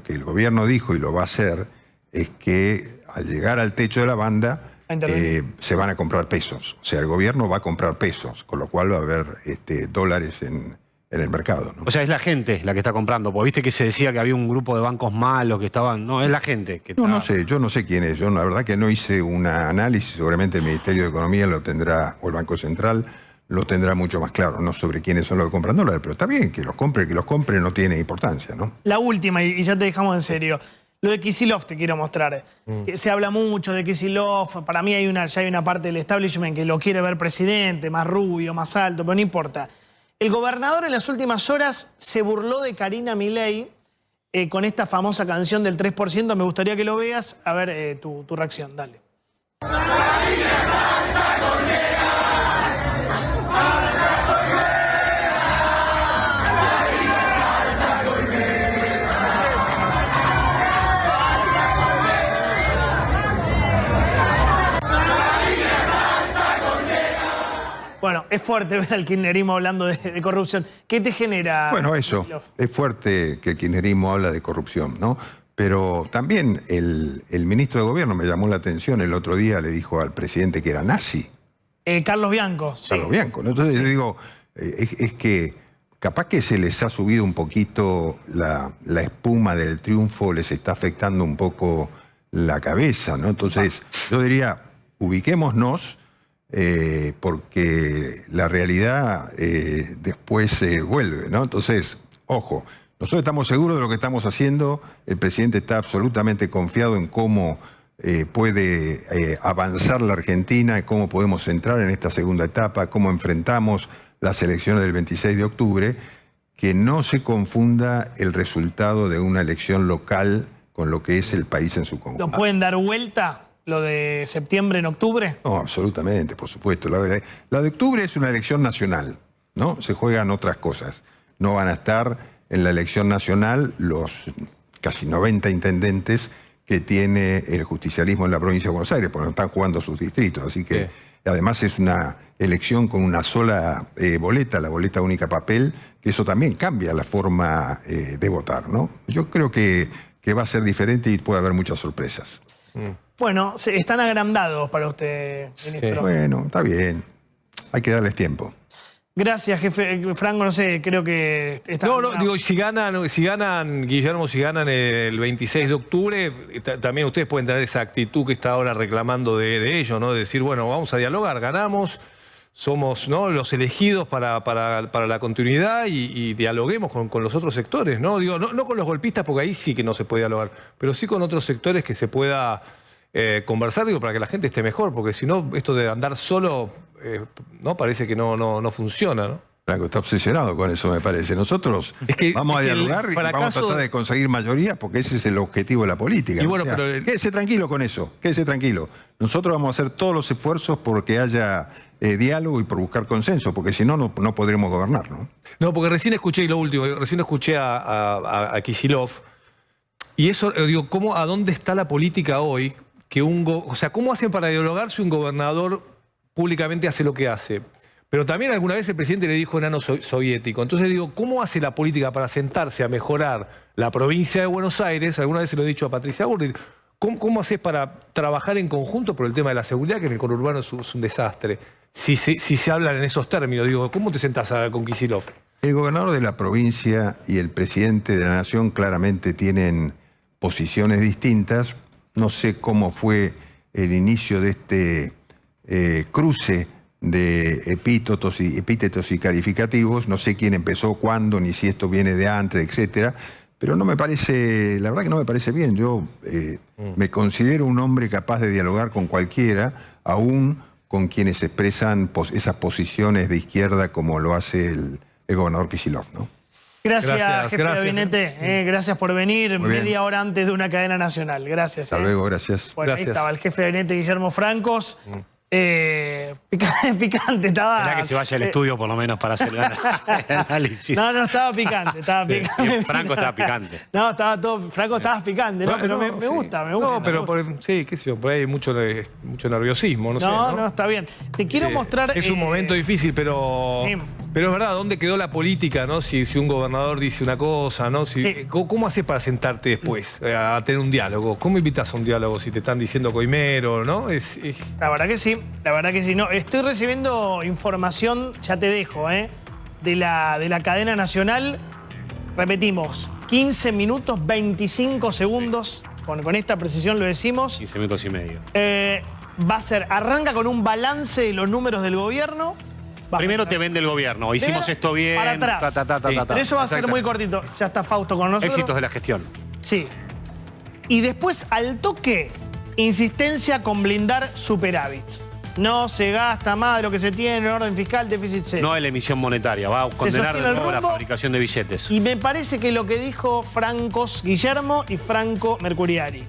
el gobierno dijo y lo va a hacer es que al llegar al techo de la banda se van a comprar pesos. O sea, el gobierno va a comprar pesos, con lo cual va a haber dólares en el mercado, ¿no? O sea, es la gente la que está comprando, porque viste que se decía que había un grupo de bancos malos que estaban... No, es la gente que está... No sé, yo no sé quién es. Yo la verdad que no hice un análisis, seguramente el Ministerio de Economía lo tendrá, o el Banco Central lo tendrá mucho más claro, no sobre quiénes son los que compran dólares, pero está bien, que los compre no tiene importancia, ¿no? La última, y ya te dejamos en serio. Lo de Kicillof te quiero mostrar. Se habla mucho de Kicillof. Para mí ya hay una parte del establishment que lo quiere ver presidente, más rubio, más alto, pero no importa. El gobernador en las últimas horas se burló de Karina Milei con esta famosa canción del 3%. Me gustaría que lo veas. A ver tu reacción, dale. Bueno, es fuerte ver al kirchnerismo hablando de corrupción. ¿Qué te genera? Bueno, eso. Es fuerte que el kirchnerismo habla de corrupción, ¿no? Pero también el ministro de Gobierno me llamó la atención. El otro día le dijo al presidente que era nazi. Carlos Bianco. Sí. Carlos Bianco, ¿no? Entonces yo digo, es que capaz que se les ha subido un poquito la espuma del triunfo, les está afectando un poco la cabeza, ¿no? Entonces yo diría, ubiquémonos, porque la realidad después vuelve, ¿no? Entonces, ojo, nosotros estamos seguros de lo que estamos haciendo, el presidente está absolutamente confiado en cómo puede avanzar la Argentina, cómo podemos entrar en esta segunda etapa, cómo enfrentamos las elecciones del 26 de octubre, que no se confunda el resultado de una elección local con lo que es el país en su conjunto. ¿Lo pueden dar vuelta? lo de septiembre en octubre? No, absolutamente, por supuesto. La de octubre es una elección nacional, ¿no? Se juegan otras cosas. No van a estar en la elección nacional los casi 90 intendentes que tiene el justicialismo en la provincia de Buenos Aires, porque no están jugando sus distritos. Así que además es una elección con una sola boleta, la boleta única papel, que eso también cambia la forma de votar, ¿no? Yo creo que va a ser diferente y puede haber muchas sorpresas. Bueno, están agrandados para usted, ministro. Sí. Bueno, está bien. Hay que darles tiempo. Gracias, jefe. Franco, no sé, creo que... digo, si ganan, Guillermo, si ganan el 26 de octubre, también ustedes pueden tener esa actitud que está ahora reclamando de ellos, ¿no? De decir, bueno, vamos a dialogar, ganamos, somos, ¿no?, los elegidos para la continuidad y dialoguemos con los otros sectores, ¿no? Digo, no con los golpistas, porque ahí sí que no se puede dialogar, pero sí con otros sectores que se pueda conversar, digo, para que la gente esté mejor, porque si no, esto de andar solo... no parece que no funciona, ¿no? Franco está obsesionado con eso, me parece. Nosotros vamos a dialogar y vamos a tratar de conseguir mayoría porque ese es el objetivo de la política. Y bueno, o sea, quédese tranquilo con eso, quédese tranquilo. Nosotros vamos a hacer todos los esfuerzos porque haya diálogo y por buscar consenso, porque si no, no podremos gobernar, ¿no? No, porque recién escuché, y lo último, recién escuché a Kicillof, y eso, digo, ¿a dónde está la política hoy? O sea, ¿cómo hacen para dialogar si un gobernador públicamente hace lo que hace? Pero también alguna vez el presidente le dijo enano soviético. Entonces digo, ¿cómo hace la política para sentarse a mejorar la provincia de Buenos Aires? Alguna vez se lo he dicho a Patricia Bullrich. ¿Cómo haces para trabajar en conjunto por el tema de la seguridad, que en el conurbano es un desastre? Si se hablan en esos términos, digo, ¿cómo te sentás con Kicillof? El gobernador de la provincia y el presidente de la nación claramente tienen posiciones distintas. No sé cómo fue el inicio de este cruce de epítetos y calificativos. No sé quién empezó, cuándo, ni si esto viene de antes, etcétera. Pero no me parece, la verdad que no me parece bien. Yo me considero un hombre capaz de dialogar con cualquiera, aún con quienes expresan esas posiciones de izquierda como lo hace el gobernador Kicillof, ¿no? Gracias, jefe de gabinete. Gracias por venir media hora antes de una cadena nacional. Gracias. Hasta luego, gracias. Bueno, gracias. Ahí estaba el jefe de gabinete, Guillermo Francos. Picante estaba. Esperá que se vaya al estudio por lo menos para hacer el análisis. No, estaba picante. Picante. Franco estaba picante. No, estaba todo. Franco estaba picante, ¿no? Pero me gusta. No, pero sí, qué sé yo, por ahí hay mucho nerviosismo, no sé. No, está bien. Te quiero mostrar. Es un momento difícil, pero es verdad, ¿dónde quedó la política, no? Si un gobernador dice una cosa, ¿no? ¿Cómo haces para sentarte después a tener un diálogo? ¿Cómo invitas a un diálogo si te están diciendo coimero, no? La verdad que sí. La verdad que sí. No, estoy recibiendo información, ya te dejo, de la cadena nacional. Repetimos, 15 minutos, 25 segundos. Con esta precisión lo decimos. 15 minutos y medio. Arranca con un balance de los números del gobierno. Primero te vende el gobierno. Hicimos esto bien. Para atrás. Pero eso va a ser muy cortito. Ya está Fausto con nosotros. Éxitos de la gestión. Sí. Y después, al toque, insistencia con blindar superávit. No se gasta más de lo que se tiene en orden fiscal, déficit cero. No hay la emisión monetaria, va a condenar de nuevo la fabricación de billetes. Y me parece que lo que dijo Francos Guillermo y Franco Mercuriari.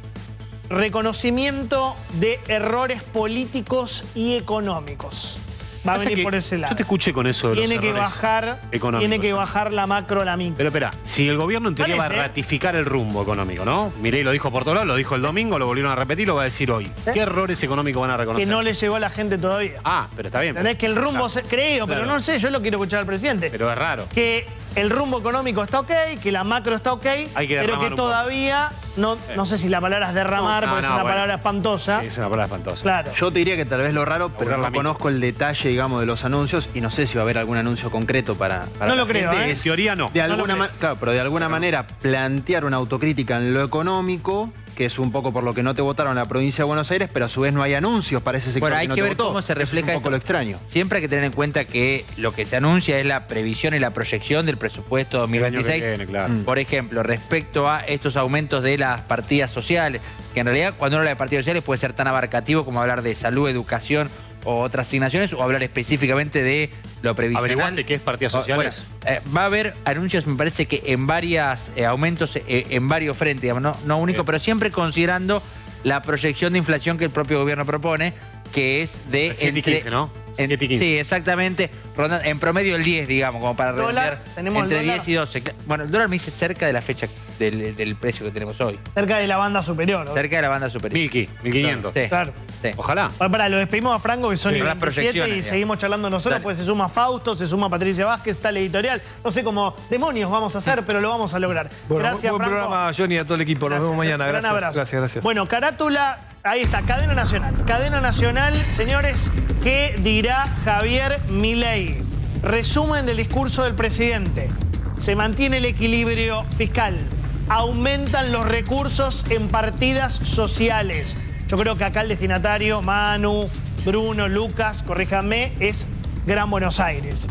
Reconocimiento de errores políticos y económicos. Va a venir por ese lado. Yo te escuché con eso de tiene los que errores bajar, económicos. Tiene que bajar la macro, la micro. Pero espera, si el gobierno en teoría va a ratificar el rumbo económico, ¿no? Milei lo dijo por todos lados, lo dijo el domingo, lo volvieron a repetir, lo va a decir hoy. ¿Qué errores económicos van a reconocer? Que no le llegó a la gente todavía. Ah, pero está bien. ¿Entendés? Que el rumbo, creo, pero no sé, yo lo quiero escuchar al presidente. Pero es raro. Que el rumbo económico está ok, que la macro está ok, pero que todavía, no sé si la palabra es derramar, porque es una palabra espantosa. Sí, es una palabra espantosa. Claro. Yo te diría que tal vez lo raro, pero no conozco el detalle, digamos, de los anuncios y no sé si va a haber algún anuncio concreto para no lo creo, En teoría no. Claro, pero de alguna manera plantear una autocrítica en lo económico, que es un poco por lo que no te votaron en la provincia de Buenos Aires, pero a su vez no hay anuncios para ese sector. Bueno, hay que que no ver votó. cómo se refleja es un poco lo extraño. Siempre hay que tener en cuenta que lo que se anuncia es la previsión y la proyección del presupuesto 2026. Claro. Por ejemplo, respecto a estos aumentos de las partidas sociales, que en realidad cuando uno habla de partidas sociales puede ser tan abarcativo como hablar de salud, educación o otras asignaciones, o hablar específicamente de lo previsional. ¿Averiguaste qué es partidas sociales? Bueno, va a haber anuncios, me parece que en varias aumentos, en varios frentes, digamos, no único, pero siempre considerando la proyección de inflación que el propio gobierno propone, que es de 7 y 15, ¿no? 7 y 15. Sí, exactamente. En promedio el 10, digamos, como para redondear. Tenemos Entre el dólar. 10 y 12. Bueno, el dólar me dice cerca de la fecha del precio que tenemos hoy. Cerca de la banda superior, ¿no? Cerca de la banda superior. 1500. Sí. Claro. Sí. Ojalá. Para, lo despedimos a Franco, que son Sí, las las 7 y proyecciones, seguimos charlando nosotros, Dale. pues se suma Fausto, se suma Patricia Vázquez, está el editorial. No sé cómo demonios vamos a hacer, pero lo vamos a lograr. Bueno, Gracias, buen Franco. programa, Johnny, y a todo el equipo. Nos vemos mañana. Gran Gracias. abrazo. Gracias. Bueno, carátula, ahí está, cadena nacional. Cadena nacional, señores, ¿qué dirá Javier Milei? Resumen del discurso del presidente. Se mantiene el equilibrio fiscal. Aumentan los recursos en partidas sociales. Yo creo que acá el destinatario, Manu, Bruno, Lucas, corríjanme, es Gran Buenos Aires.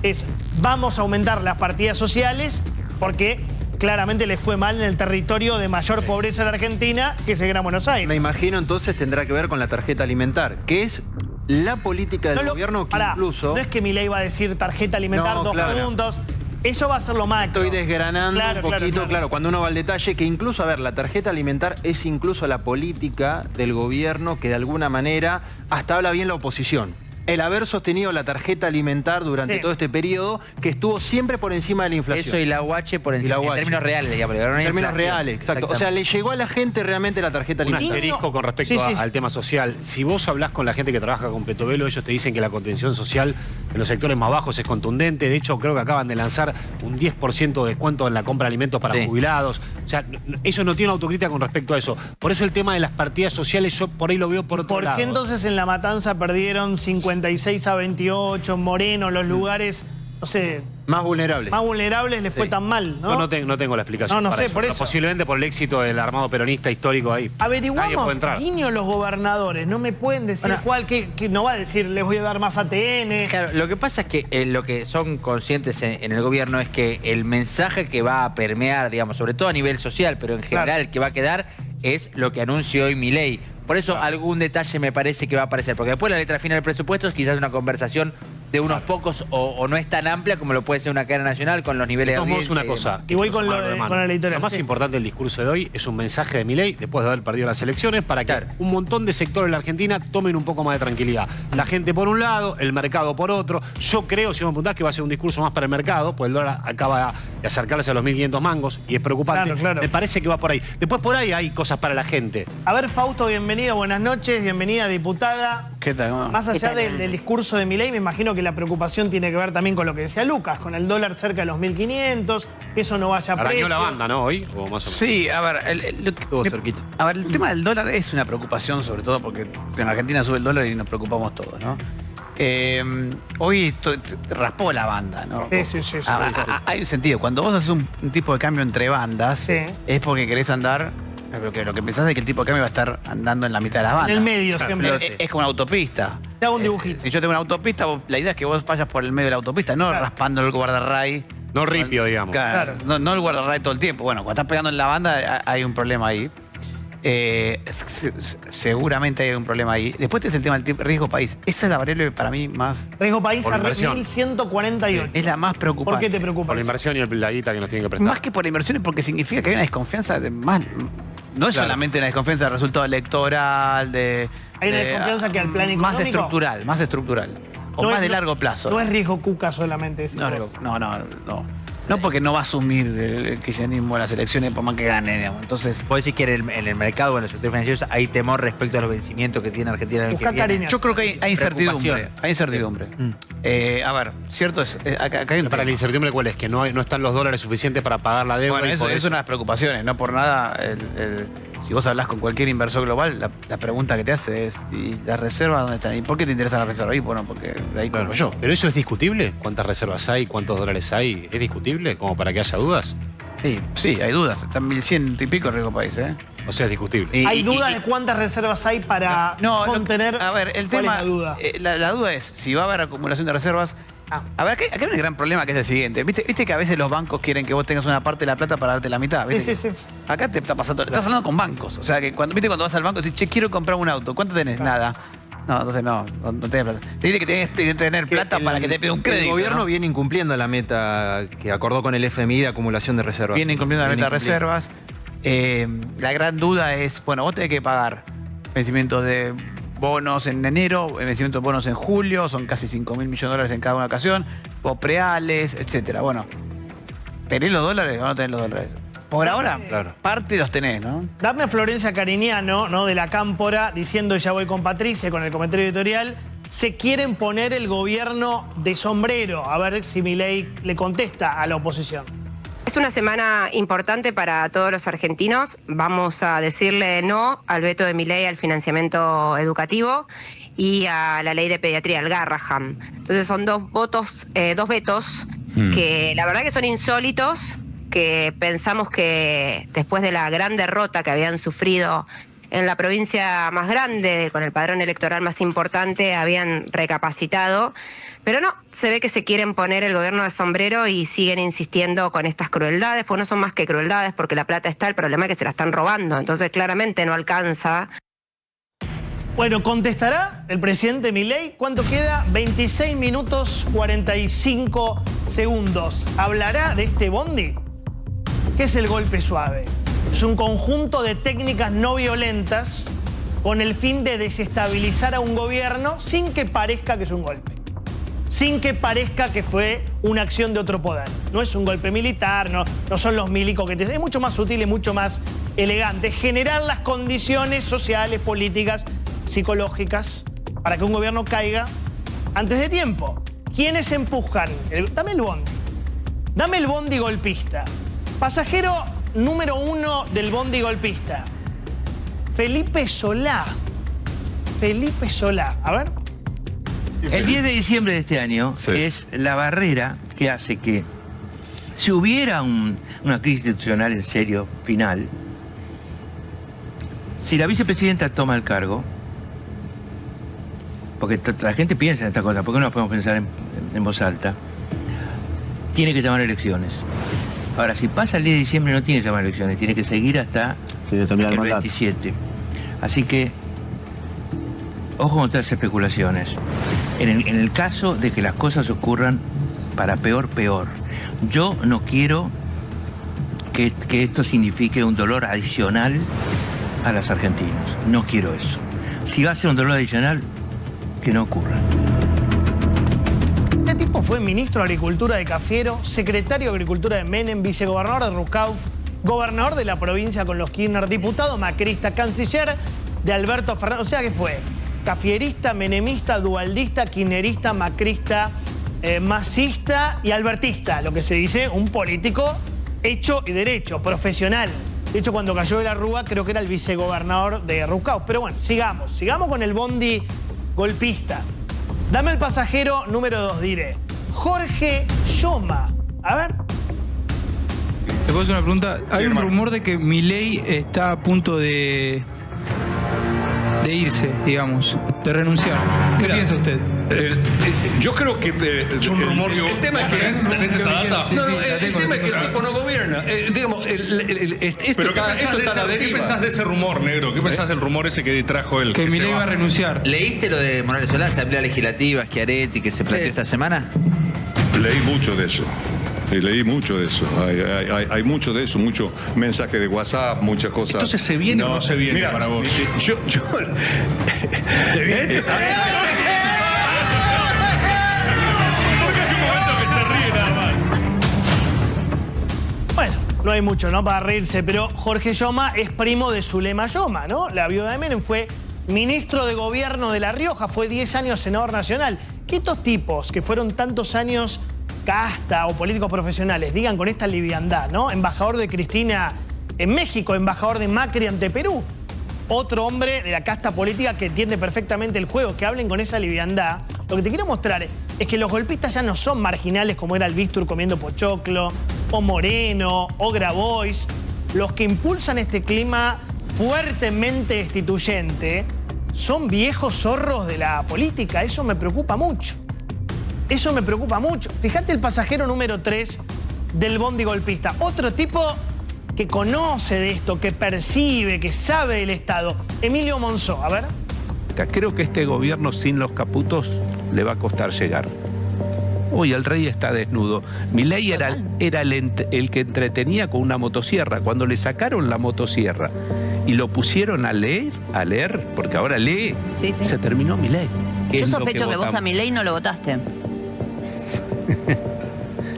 Vamos a aumentar las partidas sociales porque claramente le fue mal en el territorio de mayor pobreza en la Argentina, que es el Gran Buenos Aires. Me imagino entonces tendrá que ver con la tarjeta alimentar, que es la política del gobierno que Pará, incluso... no es que Milei va a decir tarjeta alimentar, No, 2 claro. puntos. Eso va a ser lo macro. Estoy desgranando un poquito, claro, cuando uno va al detalle, que incluso, a ver, la tarjeta alimentar es incluso la política del gobierno que de alguna manera hasta habla bien la oposición. El haber sostenido la tarjeta alimentar durante todo este periodo, que estuvo siempre por encima de la inflación. Eso y la UH por encima, en términos reales, digamos. En términos reales, exacto. O sea, le llegó a la gente realmente la tarjeta Un alimentar. asterisco con respecto al tema social. Si vos hablás con la gente que trabaja con Petovelo, ellos te dicen que la contención social en los sectores más bajos es contundente. De hecho, creo que acaban de lanzar un 10% de descuento en la compra de alimentos para jubilados. O sea, ellos no tienen autocrítica con respecto a eso. Por eso el tema de las partidas sociales, yo por ahí lo veo por otro lado. ¿Por qué entonces en La Matanza perdieron 56 a 28, en Moreno, los lugares, no sé... Más vulnerables. Más vulnerables les fue tan mal, ¿no? Yo no tengo la explicación. No para sé, por Pero eso. posiblemente por el éxito del armado peronista histórico ahí. Nadie puede Averiguamos, entrar. guiño, los gobernadores. No me pueden decir cuál, que no va a decir, les voy a dar más ATN. Claro, lo que pasa es que lo que son conscientes en el gobierno es que el mensaje que va a permear, digamos, sobre todo a nivel social, pero en general el que va a quedar es lo que anunció hoy Milei. Por eso algún detalle me parece que va a aparecer, porque después la letra final del presupuesto es quizás una conversación de unos pocos o no es tan amplia como lo puede ser una cadena nacional con los niveles de Tomamos audiencia. una cosa. Y voy con el editorial. Lo más importante del discurso de hoy es un mensaje de Milei después de haber perdido las elecciones para que un montón de sectores de la Argentina tomen un poco más de tranquilidad. La gente por un lado, el mercado por otro. Yo creo, si me preguntás, que va a ser un discurso más para el mercado, pues el dólar acaba de acercarse a los 1.500 mangos y es preocupante. Me parece que va por ahí. Después por ahí hay cosas para la gente. A ver, Fausto, bienvenida, buenas noches, bienvenida, diputada. ¿Qué tal? Más allá del discurso de Milei, me imagino que la preocupación tiene que ver también con lo que decía Lucas, con el dólar cerca de los 1.500, que eso no vaya a Arañó precios. la banda, ¿no? Hoy, o más o menos. Sí, a ver, el tema del dólar es una preocupación, sobre todo porque en Argentina sube el dólar y nos preocupamos todos, ¿no? Hoy raspó la banda, ¿no? Sí. Hay un sentido. Cuando vos haces un tipo de cambio entre bandas, es porque querés andar. Porque lo que pensás es que el tipo de cambio va a estar andando en la mitad de la banda. En el medio, siempre. Es como una autopista. Te hago un dibujito. Si yo tengo una autopista, la idea es que vos vayas por el medio de la autopista, no raspando el guardarray. No ripio, digamos. Claro. No el guardarray todo el tiempo. Bueno, cuando estás pegando en la banda hay un problema ahí. Seguramente hay un problema ahí. Después tenés el tema del riesgo país. Esa es la variable para mí más... Riesgo país Por a la inversión. 1.148. Es la más preocupante. ¿Por qué te preocupa? Por la inversión y la guita que nos tienen que prestar. Más que por la inversión es porque significa que hay una desconfianza más... No es solamente una desconfianza del resultado electoral, Hay una desconfianza que al plan económico... Más estructural. O No más es- de largo plazo. No es riesgo cuca solamente ese. No, porque no va a asumir el kirchnerismo las elecciones por más que gane, digamos. Entonces, Vos decís que en el mercado, en los sectores financieros, hay temor respecto a los vencimientos que tiene Argentina en el que Buscá viene. cariño. yo creo que hay incertidumbre. Preocupación. Hay incertidumbre. A ver, cierto es... Acá hay un Para la tema. incertidumbre, ¿cuál es? Que no están los dólares suficientes para pagar la deuda. Bueno, y eso por es una de las preocupaciones. No por nada, si vos hablás con cualquier inversor global, la pregunta que te hace es, ¿y las reservas dónde están? ¿Y por qué te interesan las reservas? Y bueno, porque de ahí como yo. ¿Pero eso es discutible? ¿Cuántas reservas hay? ¿Cuántos dólares hay? ¿Es discutible? ¿Como para que haya dudas? Sí, hay dudas. Están 1.100 y pico el riesgo país, ¿eh? O sea, es discutible. ¿Hay dudas de cuántas reservas hay para contener? A ver, el ¿Cuál tema... es la duda? La duda es, si va a haber acumulación de reservas... A ver, acá hay un gran problema que es el siguiente. ¿Viste que a veces los bancos quieren que vos tengas una parte de la plata para darte la mitad? ¿Viste? Sí. Acá te está pasando... Estás hablando con bancos. O sea, que cuando vas al banco y decís, che, quiero comprar un auto. ¿Cuánto tenés? Nada. No, entonces no tenés plata. Te dice que tenés que tener plata para que te pide un crédito. El gobierno ¿no? viene incumpliendo la meta que acordó con el FMI de acumulación de reservas. Viene incumpliendo la meta de reservas. La gran duda es, bueno, vos tenés que pagar vencimientos de bonos en enero, vencimientos de bonos en julio, son casi 5.000 millones de dólares en cada una ocasión, preales, etcétera. Bueno, ¿tenés los dólares o no tenés los dólares? Por ahora, parte los tenés, ¿no? Dame a Florencia Cariñano, ¿no? De la Cámpora, diciendo, ya voy con Patricia, con el comentario editorial, se quieren poner el gobierno de sombrero. A ver si Milei le contesta a la oposición. Es una semana importante para todos los argentinos. Vamos a decirle no al veto de Milei al financiamiento educativo y a la ley de pediatría, el Garraham. Entonces son dos vetos que la verdad que son insólitos, que pensamos que después de la gran derrota que habían sufrido en la provincia más grande, con el padrón electoral más importante, habían recapacitado. Pero no, se ve que se quieren poner el gobierno de sombrero y siguen insistiendo con estas crueldades, pues no son más que crueldades, porque la plata está, el problema es que se la están robando, entonces claramente no alcanza. Bueno, ¿contestará el presidente Milei? ¿Cuánto queda? 26 minutos 45 segundos. ¿Hablará de este bondi? ¿Qué es el golpe suave? Es un conjunto de técnicas no violentas con el fin de desestabilizar a un gobierno sin que parezca que es un golpe. Sin que parezca que fue una acción de otro poder. No es un golpe militar, no son los milicoquetes. Es mucho más sutil y mucho más elegante. Generar las condiciones sociales, políticas, psicológicas para que un gobierno caiga antes de tiempo. ¿Quiénes empujan? Dame el bondi. Dame el bondi golpista. Pasajero número 1 del bondi golpista. Felipe Solá. Felipe Solá. A ver. El 10 de diciembre de este año es la barrera que hace que si hubiera una crisis institucional en serio, final, si la vicepresidenta toma el cargo, porque la gente piensa en esta cosa, ¿por qué no podemos pensar en voz alta? Tiene que llamar elecciones. Ahora, si pasa el 10 de diciembre no tiene que llamar elecciones, tiene que seguir hasta el 27. Así que, ojo con todas las especulaciones. En el caso de que las cosas ocurran para peor. Yo no quiero que esto signifique un dolor adicional a los argentinos. No quiero eso. Si va a ser un dolor adicional, que no ocurra. Este tipo fue ministro de Agricultura de Cafiero, secretario de Agricultura de Menem, vicegobernador de Rucauf, gobernador de la provincia con los Kirchner, diputado macrista, canciller de Alberto Fernández. O sea que fue cafierista, menemista, dualdista, kirchnerista, macrista, masista y albertista. Lo que se dice un político hecho y derecho, profesional. De hecho, cuando cayó de la Rúa, creo que era el vicegobernador de Rucauf. Pero bueno, sigamos con el bondi golpista. Dame el pasajero número 2, diré. Jorge Yoma. A ver. ¿Te puedo hacer una pregunta? Hay un rumor de que Milei está a punto de irse, digamos, de renunciar. ¿Qué piensa usted? Yo creo que es un rumor. El tema es que el tema es que el tipo no gobierna. Digamos, Pero ¿qué pensás de ese rumor, negro? ¿Qué pensás del rumor ese que trajo él? Que Milei va a renunciar. ¿Leíste lo de Morales Solá, Asamblea Legislativa, Schiaretti, que se planteó esta semana? Leí mucho de eso. Leí mucho de eso. Hay mucho de eso, mucho mensaje de WhatsApp, muchas cosas. Entonces, ¿se viene o no se viene para vos? ¿Se viene? Bueno, no hay mucho, ¿no? Para reírse, pero Jorge Yoma es primo de Zulema Yoma, ¿no? La viuda de Menem fue ministro de gobierno de La Rioja, fue 10 años senador nacional. Que estos tipos que fueron tantos años casta o políticos profesionales digan con esta liviandad, ¿no? Embajador de Cristina en México, embajador de Macri ante Perú. Otro hombre de la casta política que entiende perfectamente el juego, que hablen con esa liviandad. Lo que te quiero mostrar es que los golpistas ya no son marginales como era el Víctor comiendo pochoclo, o Moreno, o Grabois. Los que impulsan este clima fuertemente destituyente son viejos zorros de la política. Eso me preocupa mucho. Eso me preocupa mucho. Fíjate el pasajero número 3 del bondi golpista. Otro tipo que conoce de esto, que percibe, que sabe del Estado. Emilio Monzó, a ver. Creo que este gobierno sin los caputos le va a costar llegar. Hoy el rey está desnudo. Milei era el que entretenía con una motosierra. Cuando le sacaron la motosierra y lo pusieron a leer, porque ahora lee, Sí, sí. se terminó Milei. Yo sospecho que vos a Milei no lo votaste.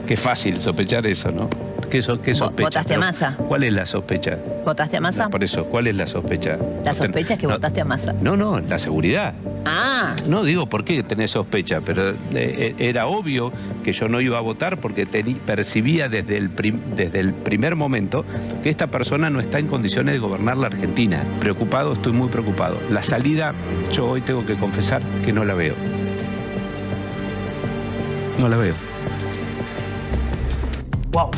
Qué fácil sospechar eso, ¿no? ¿Qué sospecha? ¿Votaste a Massa? ¿Cuál es la sospecha? ¿Votaste a Massa? Por eso, ¿cuál es la sospecha? La sospecha es que votaste a Massa. No, la seguridad. Ah. No digo por qué tenés sospecha, pero era obvio que yo no iba a votar porque percibía desde el primer momento que esta persona no está en condiciones de gobernar la Argentina. Preocupado, estoy muy preocupado. La salida, yo hoy tengo que confesar que no la veo. No la veo. Wow.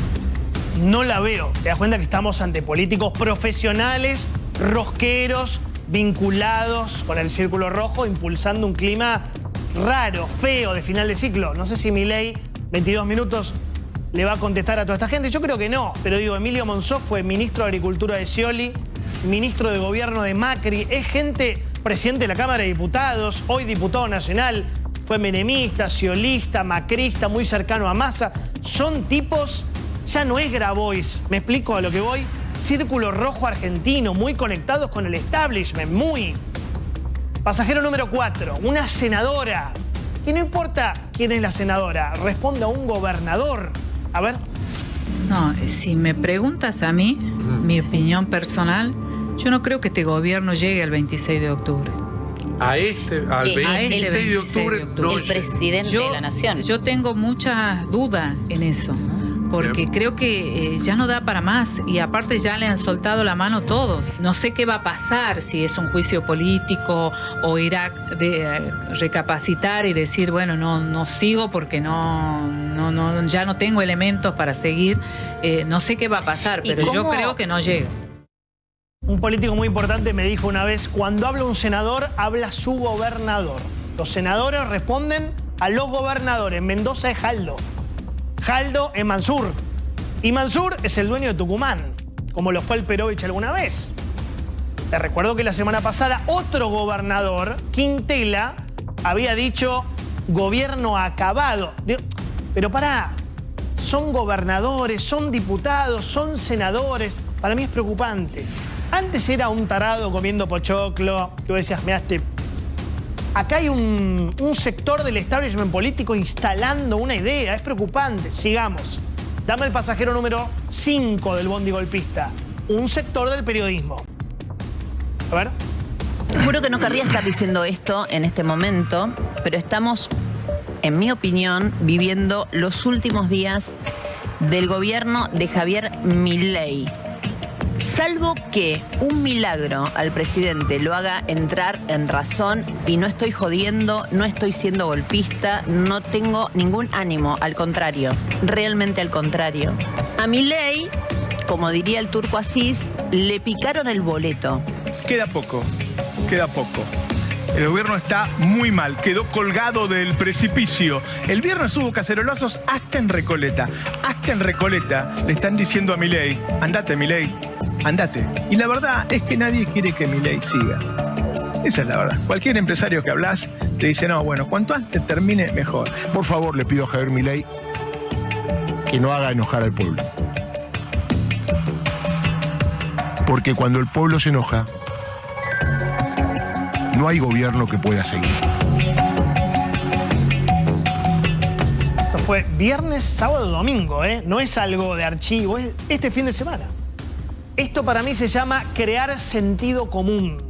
No la veo. Te das cuenta que estamos ante políticos profesionales, rosqueros, vinculados con el Círculo Rojo, impulsando un clima raro, feo de final de ciclo. No sé si Milei, 22 minutos, le va a contestar a toda esta gente. Yo creo que no, pero digo, Emilio Monzó fue ministro de Agricultura de Scioli, ministro de Gobierno de Macri, es gente, presidente de la Cámara de Diputados, hoy diputado nacional, fue menemista, sciolista, macrista, muy cercano a Massa. Son tipos, ya no es Grabois, me explico a lo que voy, Círculo Rojo argentino, muy conectados con el establishment, muy. Pasajero número 4, una senadora, que no importa quién es la senadora, responde a un gobernador. A ver. No, si me preguntas a mí, mi opinión personal, yo no creo que este gobierno llegue al 26 de octubre. Al 26 de octubre no el presidente de la nación. Yo tengo muchas dudas en eso, porque creo que ya no da para más y aparte ya le han soltado la mano todos. No sé qué va a pasar, si es un juicio político o irá a recapacitar y decir, bueno, no sigo porque ya no tengo elementos para seguir. No sé qué va a pasar, pero yo creo que no llega. Un político muy importante me dijo una vez, cuando habla un senador, habla su gobernador. Los senadores responden a los gobernadores. Mendoza es Jaldo. Jaldo es Mansur. Y Mansur es el dueño de Tucumán, como lo fue el Perovich alguna vez. Te recuerdo que la semana pasada otro gobernador, Quintela, había dicho gobierno acabado. Pero pará, son gobernadores, son diputados, son senadores. Para mí es preocupante. Antes era un tarado comiendo pochoclo, que vos decías, mirá, acá hay un sector del establishment político instalando una idea, es preocupante. Sigamos. Dame el pasajero número 5 del bondi golpista. Un sector del periodismo. A ver. Juro que no querría estar diciendo esto en este momento, pero estamos, en mi opinión, viviendo los últimos días del gobierno de Javier Milei. Salvo que un milagro al presidente lo haga entrar en razón, y no estoy jodiendo, no estoy siendo golpista, no tengo ningún ánimo, al contrario, realmente al contrario. A Milei, como diría el turco Asís, le picaron el boleto. Queda poco, queda poco. El gobierno está muy mal, quedó colgado del precipicio. El viernes hubo cacerolazos hasta en Recoleta. Hasta en Recoleta le están diciendo a Milei, andate Milei, andate. Y la verdad es que nadie quiere que Milei siga. Esa es la verdad. Cualquier empresario que hablas te dice, no, bueno, cuanto antes termine, mejor. Por favor, le pido a Javier Milei que no haga enojar al pueblo. Porque cuando el pueblo se enoja, no hay gobierno que pueda seguir. Esto fue viernes, sábado, domingo, ¿eh? No es algo de archivo, es este fin de semana. Esto para mí se llama crear sentido común.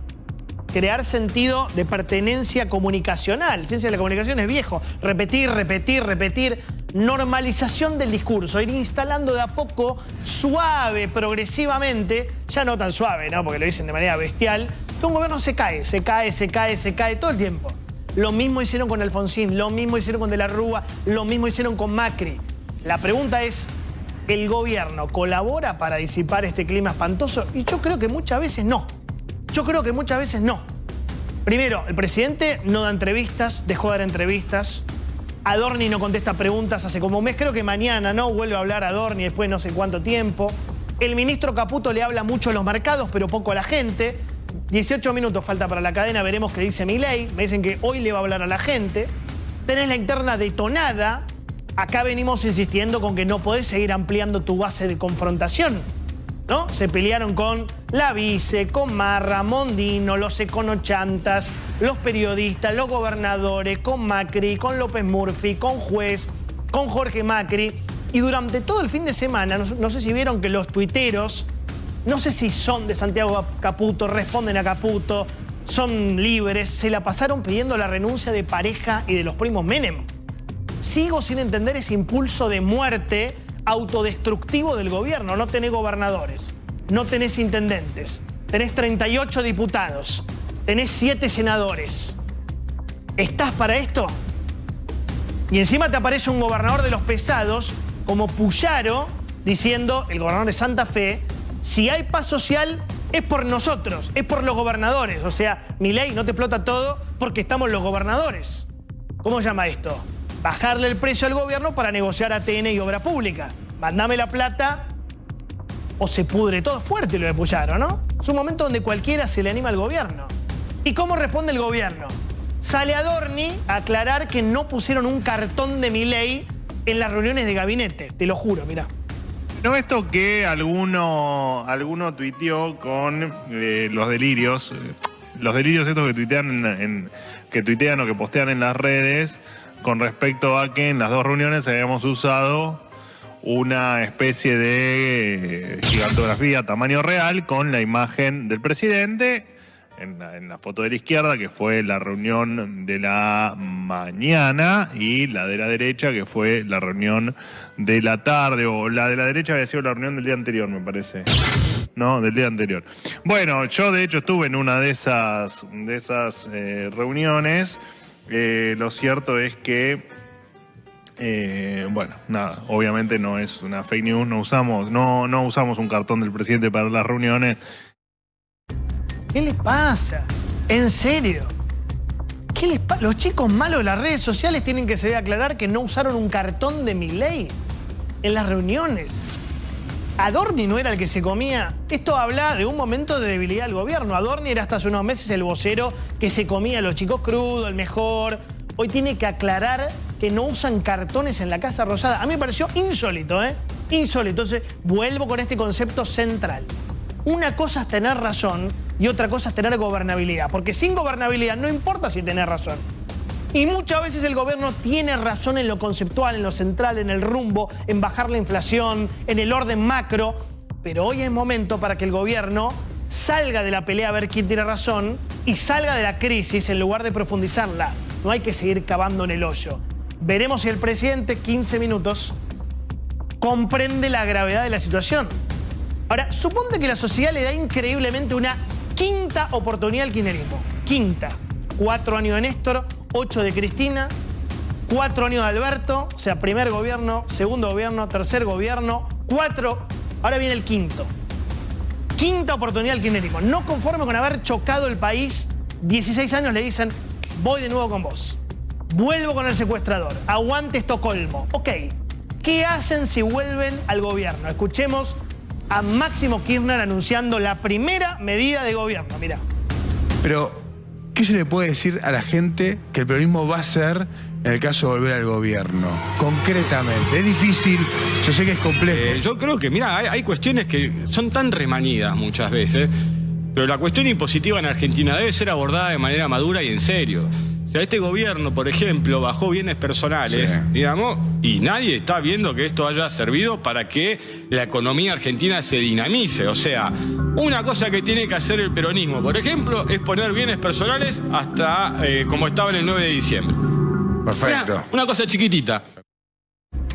Crear sentido de pertenencia comunicacional. Ciencia de la comunicación es viejo. Repetir, repetir, repetir. Normalización del discurso. Ir instalando de a poco, suave, progresivamente. Ya no tan suave, ¿no? Porque lo dicen de manera bestial. Que un gobierno se cae, se cae, se cae, se cae todo el tiempo. Lo mismo hicieron con Alfonsín, lo mismo hicieron con De la Rúa, lo mismo hicieron con Macri. La pregunta es, ¿el gobierno colabora para disipar este clima espantoso? Y yo creo que muchas veces no. Yo creo que muchas veces no. Primero, el presidente no da entrevistas, dejó de dar entrevistas. Adorni no contesta preguntas hace como un mes. Creo que mañana no vuelve a hablar Adorni después de no sé cuánto tiempo. El ministro Caputo le habla mucho a los mercados, pero poco a la gente. 18 minutos falta para la cadena, veremos qué dice Milei. Me dicen que hoy le va a hablar a la gente. Tenés la interna detonada. Acá venimos insistiendo con que no podés seguir ampliando tu base de confrontación. ¿no? Se pelearon con la vice, con Marra, Mondino, los econochantas, los periodistas, los gobernadores, con Macri, con López Murphy, con Juez, con Jorge Macri. Y durante todo el fin de semana, no sé si vieron que los tuiteros, no sé si son de Santiago Caputo, responden a Caputo, son libres, se la pasaron pidiendo la renuncia de Pareja y de los primos Menem. Sigo sin entender ese impulso de muerte autodestructivo del gobierno. No tenés gobernadores, no tenés intendentes, tenés 38 diputados, tenés 7 senadores. ¿Estás para esto? Y encima te aparece un gobernador de los pesados como Puyaro diciendo, el gobernador de Santa Fe, si hay paz social es por nosotros, es por los gobernadores. O sea, Milei, no te explota todo porque estamos los gobernadores. ¿Cómo se llama esto? Bajarle el precio al gobierno para negociar ATN y obra pública. Mandame la plata o se pudre todo. Fuerte lo de Puyaro, ¿no? Es un momento donde cualquiera se le anima al gobierno. ¿Y cómo responde el gobierno? Sale Adorni a aclarar que no pusieron un cartón de Milei en las reuniones de gabinete. Te lo juro, mirá. No, esto que alguno tuiteó con los delirios estos que tuitean o que postean en las redes con respecto a que en las 2 reuniones habíamos usado una especie de gigantografía tamaño real con la imagen del presidente en la foto de la izquierda, que fue la reunión de la mañana, y la de la derecha, que fue la reunión de la tarde, o la de la derecha había sido la reunión del día anterior, me parece. No, del día anterior. Bueno, yo de hecho estuve en una de esas reuniones. Lo cierto es que, bueno, nada, obviamente no es una fake news, no usamos un cartón del presidente para las reuniones. ¿Qué les pasa? ¿En serio? ¿Qué les pasa? Los chicos malos de las redes sociales tienen que salir a aclarar que no usaron un cartón de Milei en las reuniones. Adorni no era el que se comía. Esto habla de un momento de debilidad del gobierno. Adorni era hasta hace unos meses el vocero que se comía a los chicos crudos, el mejor. Hoy tiene que aclarar que no usan cartones en la Casa Rosada. A mí me pareció insólito, ¿eh? Insólito. Entonces, vuelvo con este concepto central. Una cosa es tener razón y otra cosa es tener gobernabilidad. Porque sin gobernabilidad no importa si tenés razón. Y muchas veces el gobierno tiene razón en lo conceptual, en lo central, en el rumbo, en bajar la inflación, en el orden macro. Pero hoy es momento para que el gobierno salga de la pelea a ver quién tiene razón y salga de la crisis en lugar de profundizarla. No hay que seguir cavando en el hoyo. Veremos si el presidente, 15 minutos, comprende la gravedad de la situación. Ahora, suponte que la sociedad le da increíblemente una quinta oportunidad al kirchnerismo. Quinta. 4 años de Néstor, 8 de Cristina, 4 años de Alberto, o sea, primer gobierno, segundo gobierno, tercer gobierno, 4, ahora viene el quinto. Quinta oportunidad al kirchnerismo. No conforme con haber chocado el país, 16 años le dicen, voy de nuevo con vos. Vuelvo con el secuestrador. Aguante Estocolmo. Ok, ¿qué hacen si vuelven al gobierno? Escuchemos a Máximo Kirchner anunciando la primera medida de gobierno. Mirá. Pero, ¿qué se le puede decir a la gente que el peronismo va a hacer en el caso de volver al gobierno? Concretamente, es difícil, yo sé que es complejo. Yo creo que, mira, hay cuestiones que son tan remanidas muchas veces, pero la cuestión impositiva en Argentina debe ser abordada de manera madura y en serio. O sea, este gobierno, por ejemplo, bajó bienes personales, digamos, y nadie está viendo que esto haya servido para que la economía argentina se dinamice. O sea, una cosa que tiene que hacer el peronismo, por ejemplo, es poner bienes personales hasta como estaba en el 9 de diciembre. Perfecto. Una cosa chiquitita.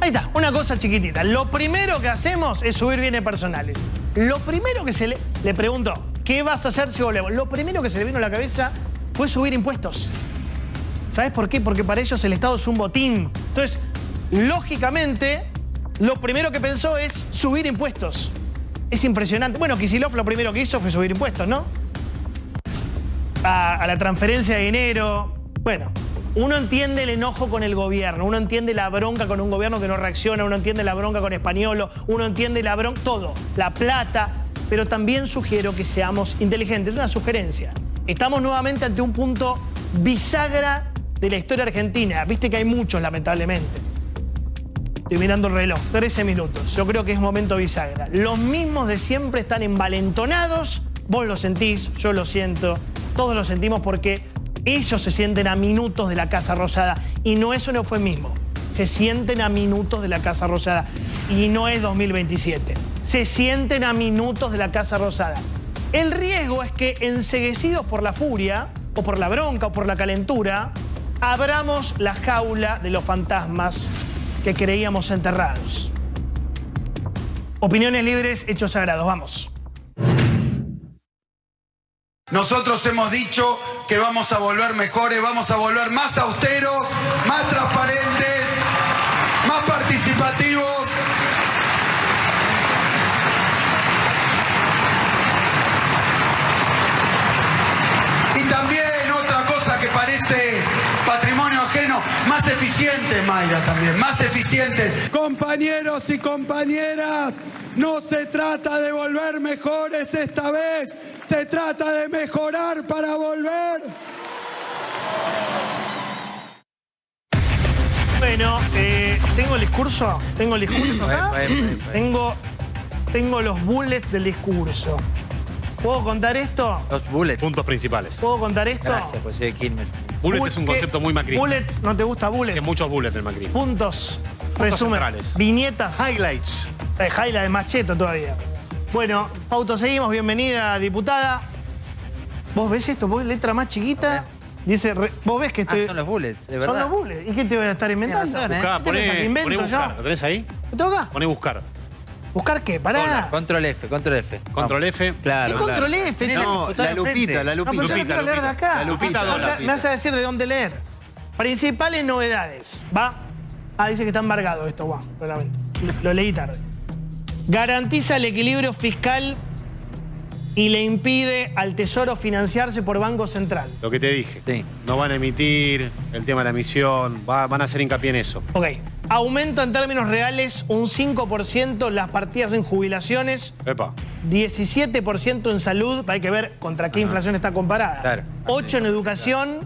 Ahí está, una cosa chiquitita. Lo primero que hacemos es subir bienes personales. Lo primero que se le preguntó, ¿qué vas a hacer si volvemos? Lo primero que se le vino a la cabeza fue subir impuestos. ¿Sabes por qué? Porque para ellos el Estado es un botín. Entonces, lógicamente, lo primero que pensó es subir impuestos. Es impresionante. Bueno, Kicillof lo primero que hizo fue subir impuestos, ¿no? A la transferencia de dinero. Bueno, uno entiende el enojo con el gobierno, uno entiende la bronca con un gobierno que no reacciona, uno entiende la bronca con Españolo, uno entiende la bronca, todo, la plata. Pero también sugiero que seamos inteligentes. Es una sugerencia. Estamos nuevamente ante un punto bisagra de la historia argentina. Viste que hay muchos, lamentablemente. Estoy mirando el reloj, 13 minutos. Yo creo que es momento bisagra. Los mismos de siempre están envalentonados. Vos lo sentís, yo lo siento. Todos lo sentimos porque ellos se sienten a minutos de la Casa Rosada. Y no es un eufemismo. Se sienten a minutos de la Casa Rosada. Y no es 2027. Se sienten a minutos de la Casa Rosada. El riesgo es que, enceguecidos por la furia, o por la bronca, o por la calentura, abramos la jaula de los fantasmas que creíamos enterrados. Opiniones libres, hechos sagrados. Vamos. Nosotros hemos dicho que vamos a volver mejores, vamos a volver más austeros, más transparentes, más participativos. Y también otra cosa que parece patrimonio ajeno, más eficientes, Mayra, también, más eficientes. Compañeros y compañeras, no se trata de volver mejores esta vez, se trata de mejorar para volver. Bueno, ¿tengo el discurso? ¿Tengo el discurso acá? Tengo los bullets del discurso. ¿Puedo contar esto? Los bullets. Puntos principales. ¿Puedo contar esto? Gracias, José Quilmes. Bullet es un concepto muy macrista. Bullets, ¿no te gusta bullets? Hay muchos bullets del macrismo. Puntos, resumen, centrales. viñetas. Highlights. Highlight de macheto todavía. Bueno, Pauto, seguimos. Bienvenida, diputada. ¿Vos ves esto? ¿Vos ves letra más chiquita? Dice, vos ves que estoy... son los bullets, de verdad. Son los bullets. ¿Y qué te voy a estar inventando? Tienes razón, Buscá, poné buscar. ¿Lo tenés ahí? ¿Me toca? Poné buscar. ¿Buscar qué? Pará. Control F, control F. Control F. Claro, ¿Qué control F? No, la lupita, la No, pero lupita. yo no quiero leer de acá. La lupita, Me vas a decir de dónde leer. Principales novedades. ¿Va? Ah, dice que está embargado esto, va, claramente. Lo leí tarde. Garantiza el equilibrio fiscal y le impide al Tesoro financiarse por Banco Central. Lo que te dije. Sí. No van a emitir el tema de la emisión, van a hacer hincapié en eso. Ok. Aumenta en términos reales un 5% las partidas en jubilaciones, Epa. 17% en salud, hay que ver contra qué inflación está comparada. Claro. 8% en educación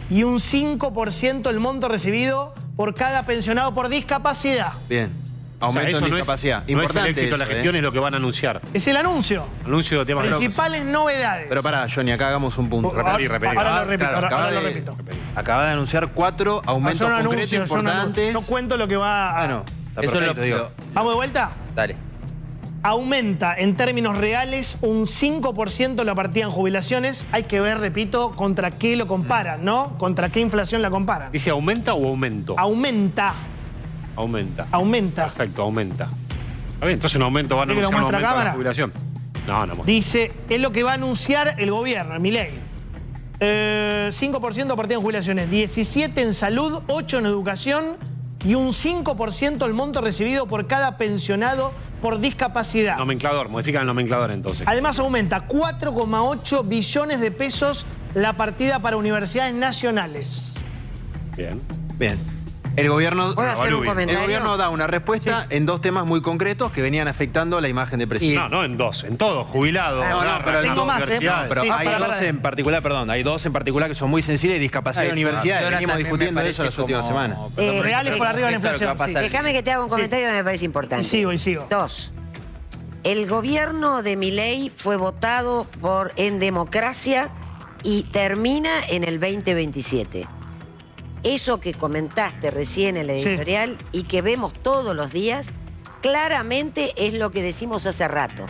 y un 5% el monto recibido por cada pensionado por discapacidad. Bien. O sea, Aumento eso en no discapacidad. no es el Importante éxito de la eso, gestión, es lo que van a anunciar. Es el anuncio. Anuncio de temas Principales novedades. Pero pará, Johnny, acá hagamos un punto. Ahora lo repito, Claro, ahora lo repito. Acaba de anunciar 4 aumentos Yo no concretos anuncio, importantes. yo cuento lo que va a... Bueno, está Eso es perfecto, digo. ¿Vamos de vuelta? Dale. Aumenta en términos reales un 5% la partida en jubilaciones. Hay que ver, repito, contra qué lo comparan, ¿no? Contra qué inflación la comparan. ¿Dice aumenta o aumento? Aumenta. Aumenta. Perfecto, aumenta. Está bien, entonces un aumento van a ¿Quiere que anunciar lo un muestre aumento de la a jubilación. No, no. Dice, es lo que va a anunciar el gobierno, Milei. 5% partida en jubilaciones, 17% en salud, 8% en educación y un 5% el monto recibido por cada pensionado por discapacidad. Nomenclador, modifican el nomenclador entonces. Además aumenta 4,8 billones de pesos la partida para universidades nacionales. Bien. Bien. El gobierno, ¿Puedo hacer un comentario? el gobierno da una respuesta en 2 temas muy concretos que venían afectando la imagen de presidente. No, no en 2, en todo, jubilado. Pero tengo más, pero sí, hay dos en particular, hay 2 en particular que son muy sensibles, discapacidad de universidades. Venimos discutiendo eso las últimas semanas. Reales por arriba de la inflación. Sí. Déjame que te haga un comentario que me parece importante. Y sigo. 2. El gobierno de Milei fue votado en democracia y termina en el 2027. Eso que comentaste recién en la editorial y que vemos todos los días, claramente es lo que decimos hace rato.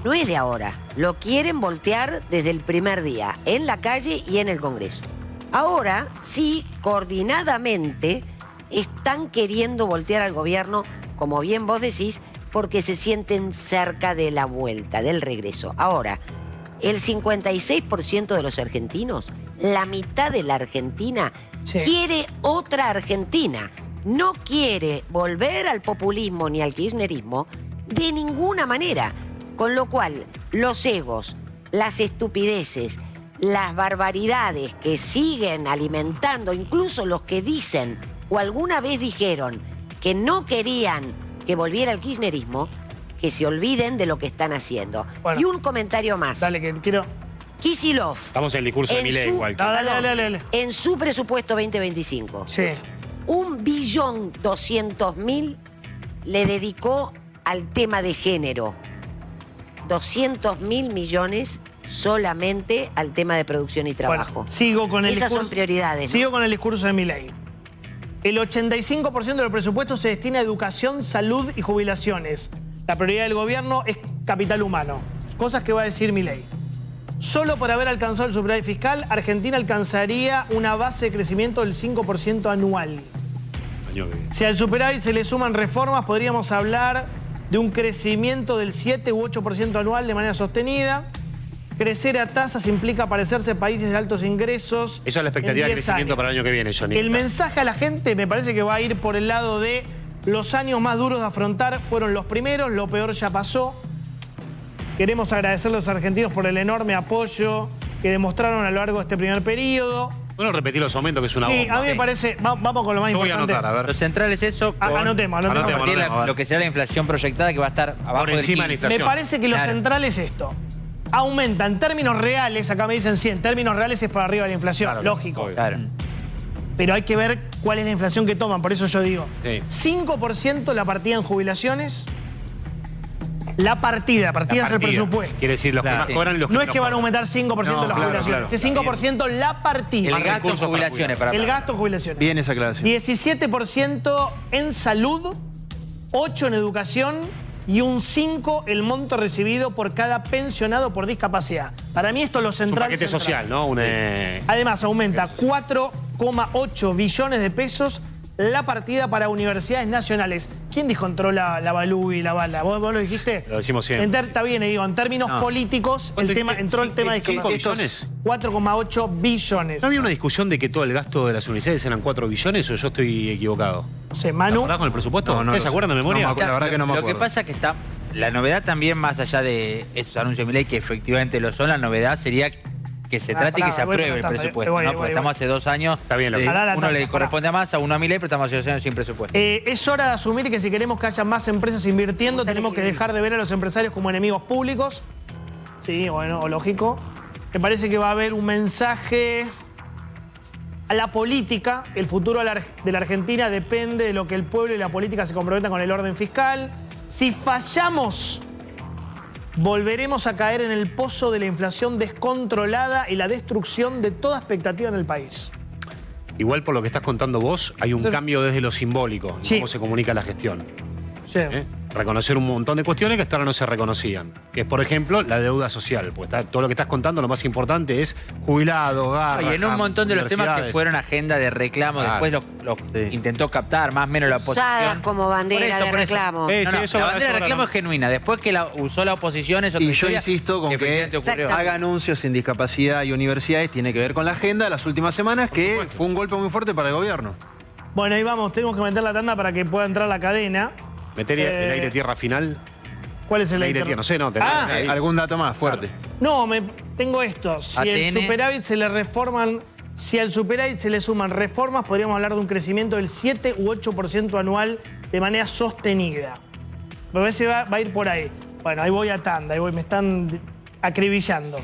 No es de ahora. Lo quieren voltear desde el primer día, en la calle y en el Congreso. Ahora, sí, coordinadamente, están queriendo voltear al gobierno, como bien vos decís, porque se sienten cerca de la vuelta, del regreso. Ahora, el 56% de los argentinos, la mitad de la Argentina, quiere otra Argentina. No quiere volver al populismo ni al kirchnerismo de ninguna manera. Con lo cual, los egos, las estupideces, las barbaridades que siguen alimentando, incluso los que dicen o alguna vez dijeron que no querían que volviera el kirchnerismo, que se olviden de lo que están haciendo. Bueno, y un comentario más. Dale, que quiero... Kicillof. Estamos en el discurso de Milei igual. Dale. En su presupuesto 2025. Sí. 1.200.000.000 le dedicó al tema de género. 200.000 millones solamente al tema de producción y trabajo. Bueno, sigo con el Esas discurso, son prioridades, ¿no? Sigo con el discurso de Milei. El 85% del presupuesto se destina a educación, salud y jubilaciones. La prioridad del gobierno es capital humano. Cosas que va a decir Milei. Solo por haber alcanzado el superávit fiscal, Argentina alcanzaría una base de crecimiento del 5% anual. Si al superávit se le suman reformas, podríamos hablar de un crecimiento del 7 u 8% anual de manera sostenida. Crecer a tasas implica parecerse a países de altos ingresos. Esa es la expectativa de crecimiento para el año que viene, Johnny. El mensaje a la gente me parece que va a ir por el lado de los años más duros de afrontar fueron los primeros, lo peor ya pasó. Queremos agradecer a los argentinos por el enorme apoyo que demostraron a lo largo de este primer periodo. Bueno, repetir los aumentos, que es una bomba. Sí, a mí me parece, vamos con lo más Yo voy a importante. anotar, a ver. Lo central es eso. Anotemos. Lo que será la inflación proyectada, que va a estar abajo del 15. Me parece que lo central es esto. Aumenta en términos reales, acá me dicen 100, en términos reales es por arriba de la inflación, Claro, lógico. Claro. Pero hay que ver cuál es la inflación que toman, por eso yo digo. Sí. 5% la partida en jubilaciones. La partida es el presupuesto. Quiere decir, los que más cobran y los que No es que van a aumentar 5% las jubilaciones, claro. es 5% la partida. El gasto en jubilaciones. El gasto en jubilaciones. Bien esa aclaración. 17% en salud, 8% en educación y un 5% el monto recibido por cada pensionado por discapacidad. Para mí esto es lo Es un central. paquete social, ¿no? Además, aumenta 4,8 billones de pesos la partida para universidades nacionales. ¿Quién descontrola la balú y la bala? ¿Vos lo dijiste? Lo decimos siempre. Está bien, digo, en términos políticos, entró el tema de 5 billones. 4,8 billones. ¿No había una discusión de que todo el gasto de las universidades eran 4 billones o yo estoy equivocado? No sé, Manu. ¿Te acordás con el presupuesto? ¿Ustedes se acuerdan de memoria? La verdad que no me Lo acuerdo. que pasa es que está... La novedad también, más allá de esos anuncios de Milei, que efectivamente lo son, la novedad sería que se trate y que se apruebe el presupuesto, ¿no? Porque estamos hace 2 años, Está bien, uno le corresponde a Massa, uno a Milei, pero estamos hace 2 años sin presupuesto. Es hora de asumir que si queremos que haya más empresas invirtiendo, tenemos que dejar de ver a los empresarios como enemigos públicos. Sí, bueno, lógico. Me parece que va a haber un mensaje a la política. El futuro de la Argentina depende de lo que el pueblo y la política se comprometan con el orden fiscal. Si fallamos, volveremos a caer en el pozo de la inflación descontrolada y la destrucción de toda expectativa en el país. Igual por lo que estás contando vos, hay un cambio desde lo simbólico, en cómo se comunica la gestión. Sí. Reconocer un montón de cuestiones que hasta ahora no se reconocían. Que es, por ejemplo, la deuda social. Pues todo lo que estás contando, lo más importante es jubilado, Y en un montón de los temas que fueron agenda de reclamo, después lo intentó captar, más o menos la oposición. Usadas como bandera de reclamo. La bandera de reclamo es genuina. Después que la usó la oposición, eso Y yo insisto con que haga anuncios en discapacidad y universidades, tiene que ver con la agenda de las últimas semanas, que fue un golpe muy fuerte para el gobierno. Bueno, ahí vamos, tenemos que meter la tanda para que pueda entrar la cadena. Meter el aire tierra final. ¿Cuál es el aire tierra? No sé, no. ¿Algún dato más fuerte? No, tengo esto. Si el superávit se le reforman, si al superávit se le suman reformas, podríamos hablar de un crecimiento del 7 u 8% anual de manera sostenida. Me parece que va a ir por ahí. Bueno, ahí voy a tanda, me están acribillando.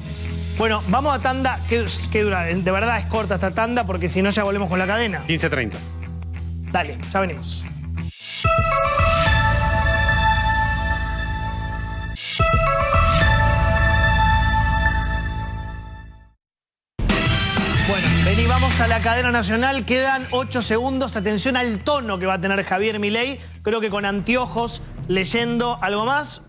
Bueno, vamos a tanda. ¿Qué dura? De verdad es corta esta tanda porque si no ya volvemos con la cadena. 15:30. Dale, ya venimos. Bueno, vení, vamos a la cadena nacional. Quedan 8 segundos. Atención al tono que va a tener Javier Milei. Creo que con anteojos, leyendo algo más.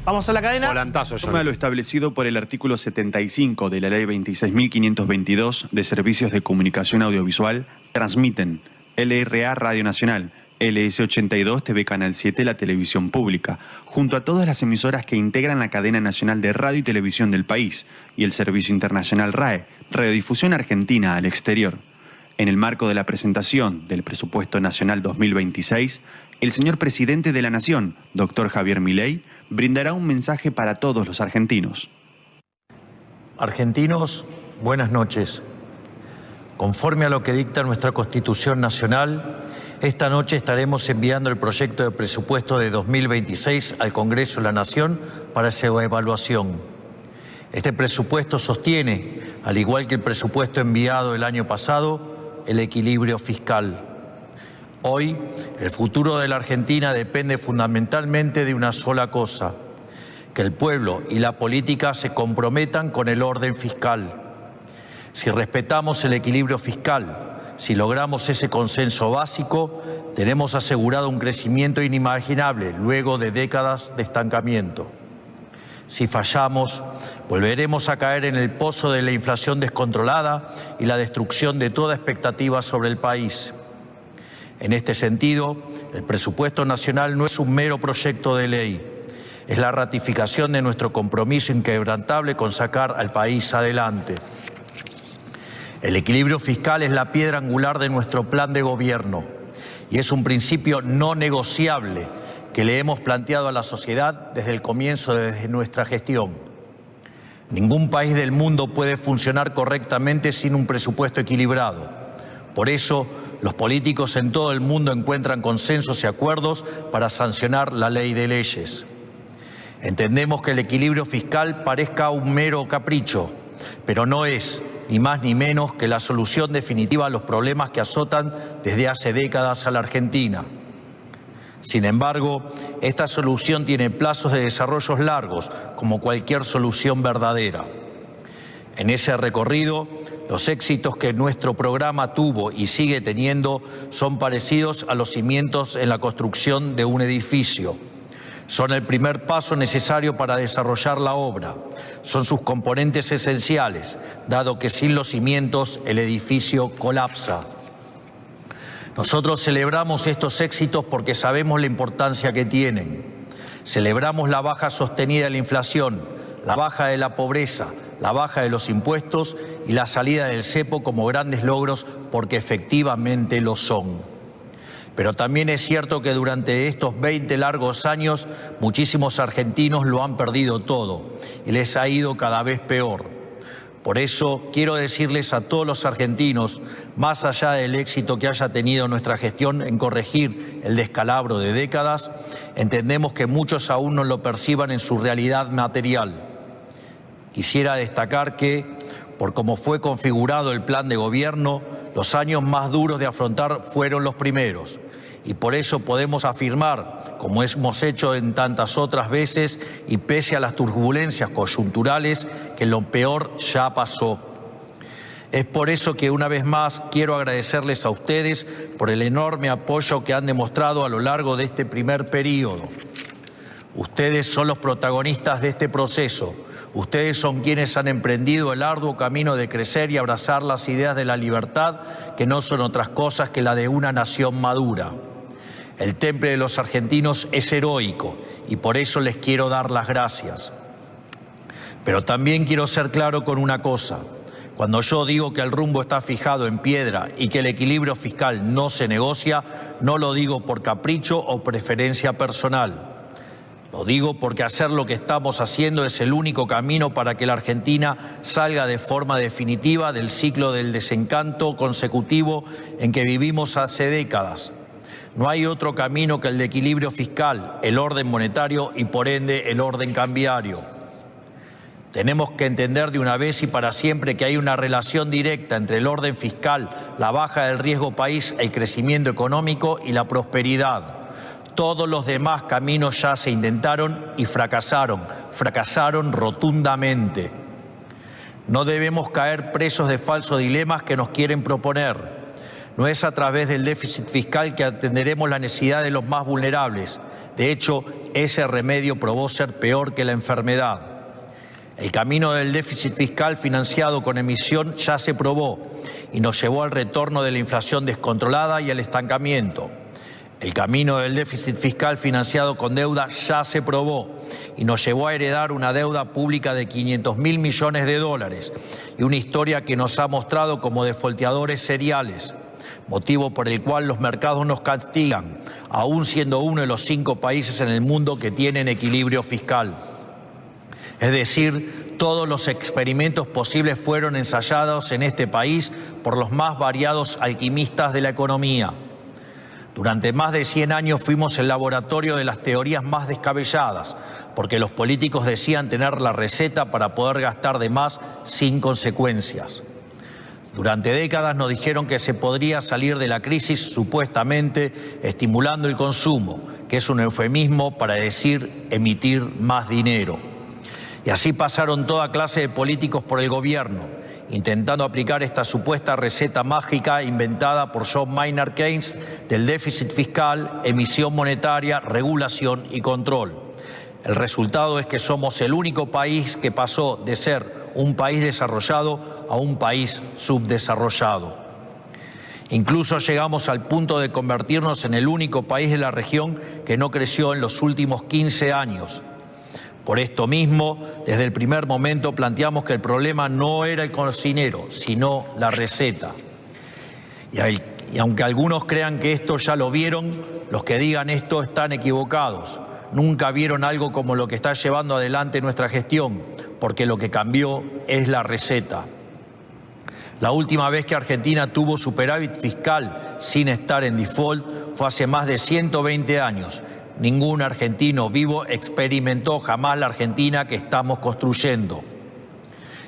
Vamos a la cadena. Volantazo, Toma lo establecido por el artículo 75 de la Ley 26.522 de Servicios de Comunicación Audiovisual, transmiten LRA Radio Nacional, LS82 TV Canal 7, la televisión pública, junto a todas las emisoras que integran la cadena nacional de radio y televisión del país y el servicio internacional RAE, Radiodifusión Argentina al exterior. En el marco de la presentación del Presupuesto Nacional 2026, el señor Presidente de la Nación, doctor Javier Milei, brindará un mensaje para todos los argentinos. Argentinos, buenas noches. Conforme a lo que dicta nuestra Constitución Nacional, esta noche estaremos enviando el proyecto de presupuesto de 2026 al Congreso de la Nación para su evaluación. Este presupuesto sostiene, al igual que el presupuesto enviado el año pasado, el equilibrio fiscal. Hoy, el futuro de la Argentina depende fundamentalmente de una sola cosa: que el pueblo y la política se comprometan con el orden fiscal. Si respetamos el equilibrio fiscal, si logramos ese consenso básico, tenemos asegurado un crecimiento inimaginable luego de décadas de estancamiento. Si fallamos, volveremos a caer en el pozo de la inflación descontrolada y la destrucción de toda expectativa sobre el país. En este sentido, el presupuesto nacional no es un mero proyecto de ley, es la ratificación de nuestro compromiso inquebrantable con sacar al país adelante. El equilibrio fiscal es la piedra angular de nuestro plan de gobierno y es un principio no negociable que le hemos planteado a la sociedad desde el comienzo de nuestra gestión. Ningún país del mundo puede funcionar correctamente sin un presupuesto equilibrado. Por eso, los políticos en todo el mundo encuentran consensos y acuerdos para sancionar la ley de leyes. Entendemos que el equilibrio fiscal parezca un mero capricho, pero no es, ni más ni menos, que la solución definitiva a los problemas que azotan desde hace décadas a la Argentina. Sin embargo, esta solución tiene plazos de desarrollo largos, como cualquier solución verdadera. En ese recorrido, los éxitos que nuestro programa tuvo y sigue teniendo son parecidos a los cimientos en la construcción de un edificio. Son el primer paso necesario para desarrollar la obra. Son sus componentes esenciales, dado que sin los cimientos el edificio colapsa. Nosotros celebramos estos éxitos porque sabemos la importancia que tienen. Celebramos la baja sostenida de la inflación, la baja de la pobreza, la baja de los impuestos y la salida del cepo como grandes logros porque efectivamente lo son. Pero también es cierto que durante estos 20 largos años muchísimos argentinos lo han perdido todo y les ha ido cada vez peor. Por eso quiero decirles a todos los argentinos, más allá del éxito que haya tenido nuestra gestión en corregir el descalabro de décadas, entendemos que muchos aún no lo perciban en su realidad material. Quisiera destacar que, por cómo fue configurado el plan de gobierno, los años más duros de afrontar fueron los primeros. Y por eso podemos afirmar, como hemos hecho en tantas otras veces, y pese a las turbulencias coyunturales, que lo peor ya pasó. Es por eso que una vez más quiero agradecerles a ustedes por el enorme apoyo que han demostrado a lo largo de este primer periodo. Ustedes son los protagonistas de este proceso. Ustedes son quienes han emprendido el arduo camino de crecer y abrazar las ideas de la libertad, que no son otras cosas que la de una nación madura. El temple de los argentinos es heroico y por eso les quiero dar las gracias. Pero también quiero ser claro con una cosa. Cuando yo digo que el rumbo está fijado en piedra y que el equilibrio fiscal no se negocia, no lo digo por capricho o preferencia personal. Lo digo porque hacer lo que estamos haciendo es el único camino para que la Argentina salga de forma definitiva del ciclo del desencanto consecutivo en que vivimos hace décadas. No hay otro camino que el de equilibrio fiscal, el orden monetario y por ende el orden cambiario. Tenemos que entender de una vez y para siempre que hay una relación directa entre el orden fiscal, la baja del riesgo país, el crecimiento económico y la prosperidad. Todos los demás caminos ya se intentaron y fracasaron rotundamente. No debemos caer presos de falsos dilemas que nos quieren proponer. No es a través del déficit fiscal que atenderemos la necesidad de los más vulnerables. De hecho, ese remedio probó ser peor que la enfermedad. El camino del déficit fiscal financiado con emisión ya se probó y nos llevó al retorno de la inflación descontrolada y al estancamiento. El camino del déficit fiscal financiado con deuda ya se probó y nos llevó a heredar una deuda pública de 500.000 millones de dólares y una historia que nos ha mostrado como defolteadores seriales, motivo por el cual los mercados nos castigan, aún siendo uno de los 5 países en el mundo que tienen equilibrio fiscal. Es decir, todos los experimentos posibles fueron ensayados en este país por los más variados alquimistas de la economía. Durante más de 100 años fuimos el laboratorio de las teorías más descabelladas, porque los políticos decían tener la receta para poder gastar de más sin consecuencias. Durante décadas nos dijeron que se podría salir de la crisis supuestamente estimulando el consumo, que es un eufemismo para decir emitir más dinero. Y así pasaron toda clase de políticos por el gobierno, intentando aplicar esta supuesta receta mágica inventada por John Maynard Keynes del déficit fiscal, emisión monetaria, regulación y control. El resultado es que somos el único país que pasó de ser un país desarrollado a un país subdesarrollado. Incluso llegamos al punto de convertirnos en el único país de la región que no creció en los últimos 15 años. Por esto mismo, desde el primer momento planteamos que el problema no era el cocinero, sino la receta. Y aunque algunos crean que esto ya lo vieron, los que digan esto están equivocados. Nunca vieron algo como lo que está llevando adelante nuestra gestión, porque lo que cambió es la receta. La última vez que Argentina tuvo superávit fiscal sin estar en default fue hace más de 120 años. Ningún argentino vivo experimentó jamás la Argentina que estamos construyendo.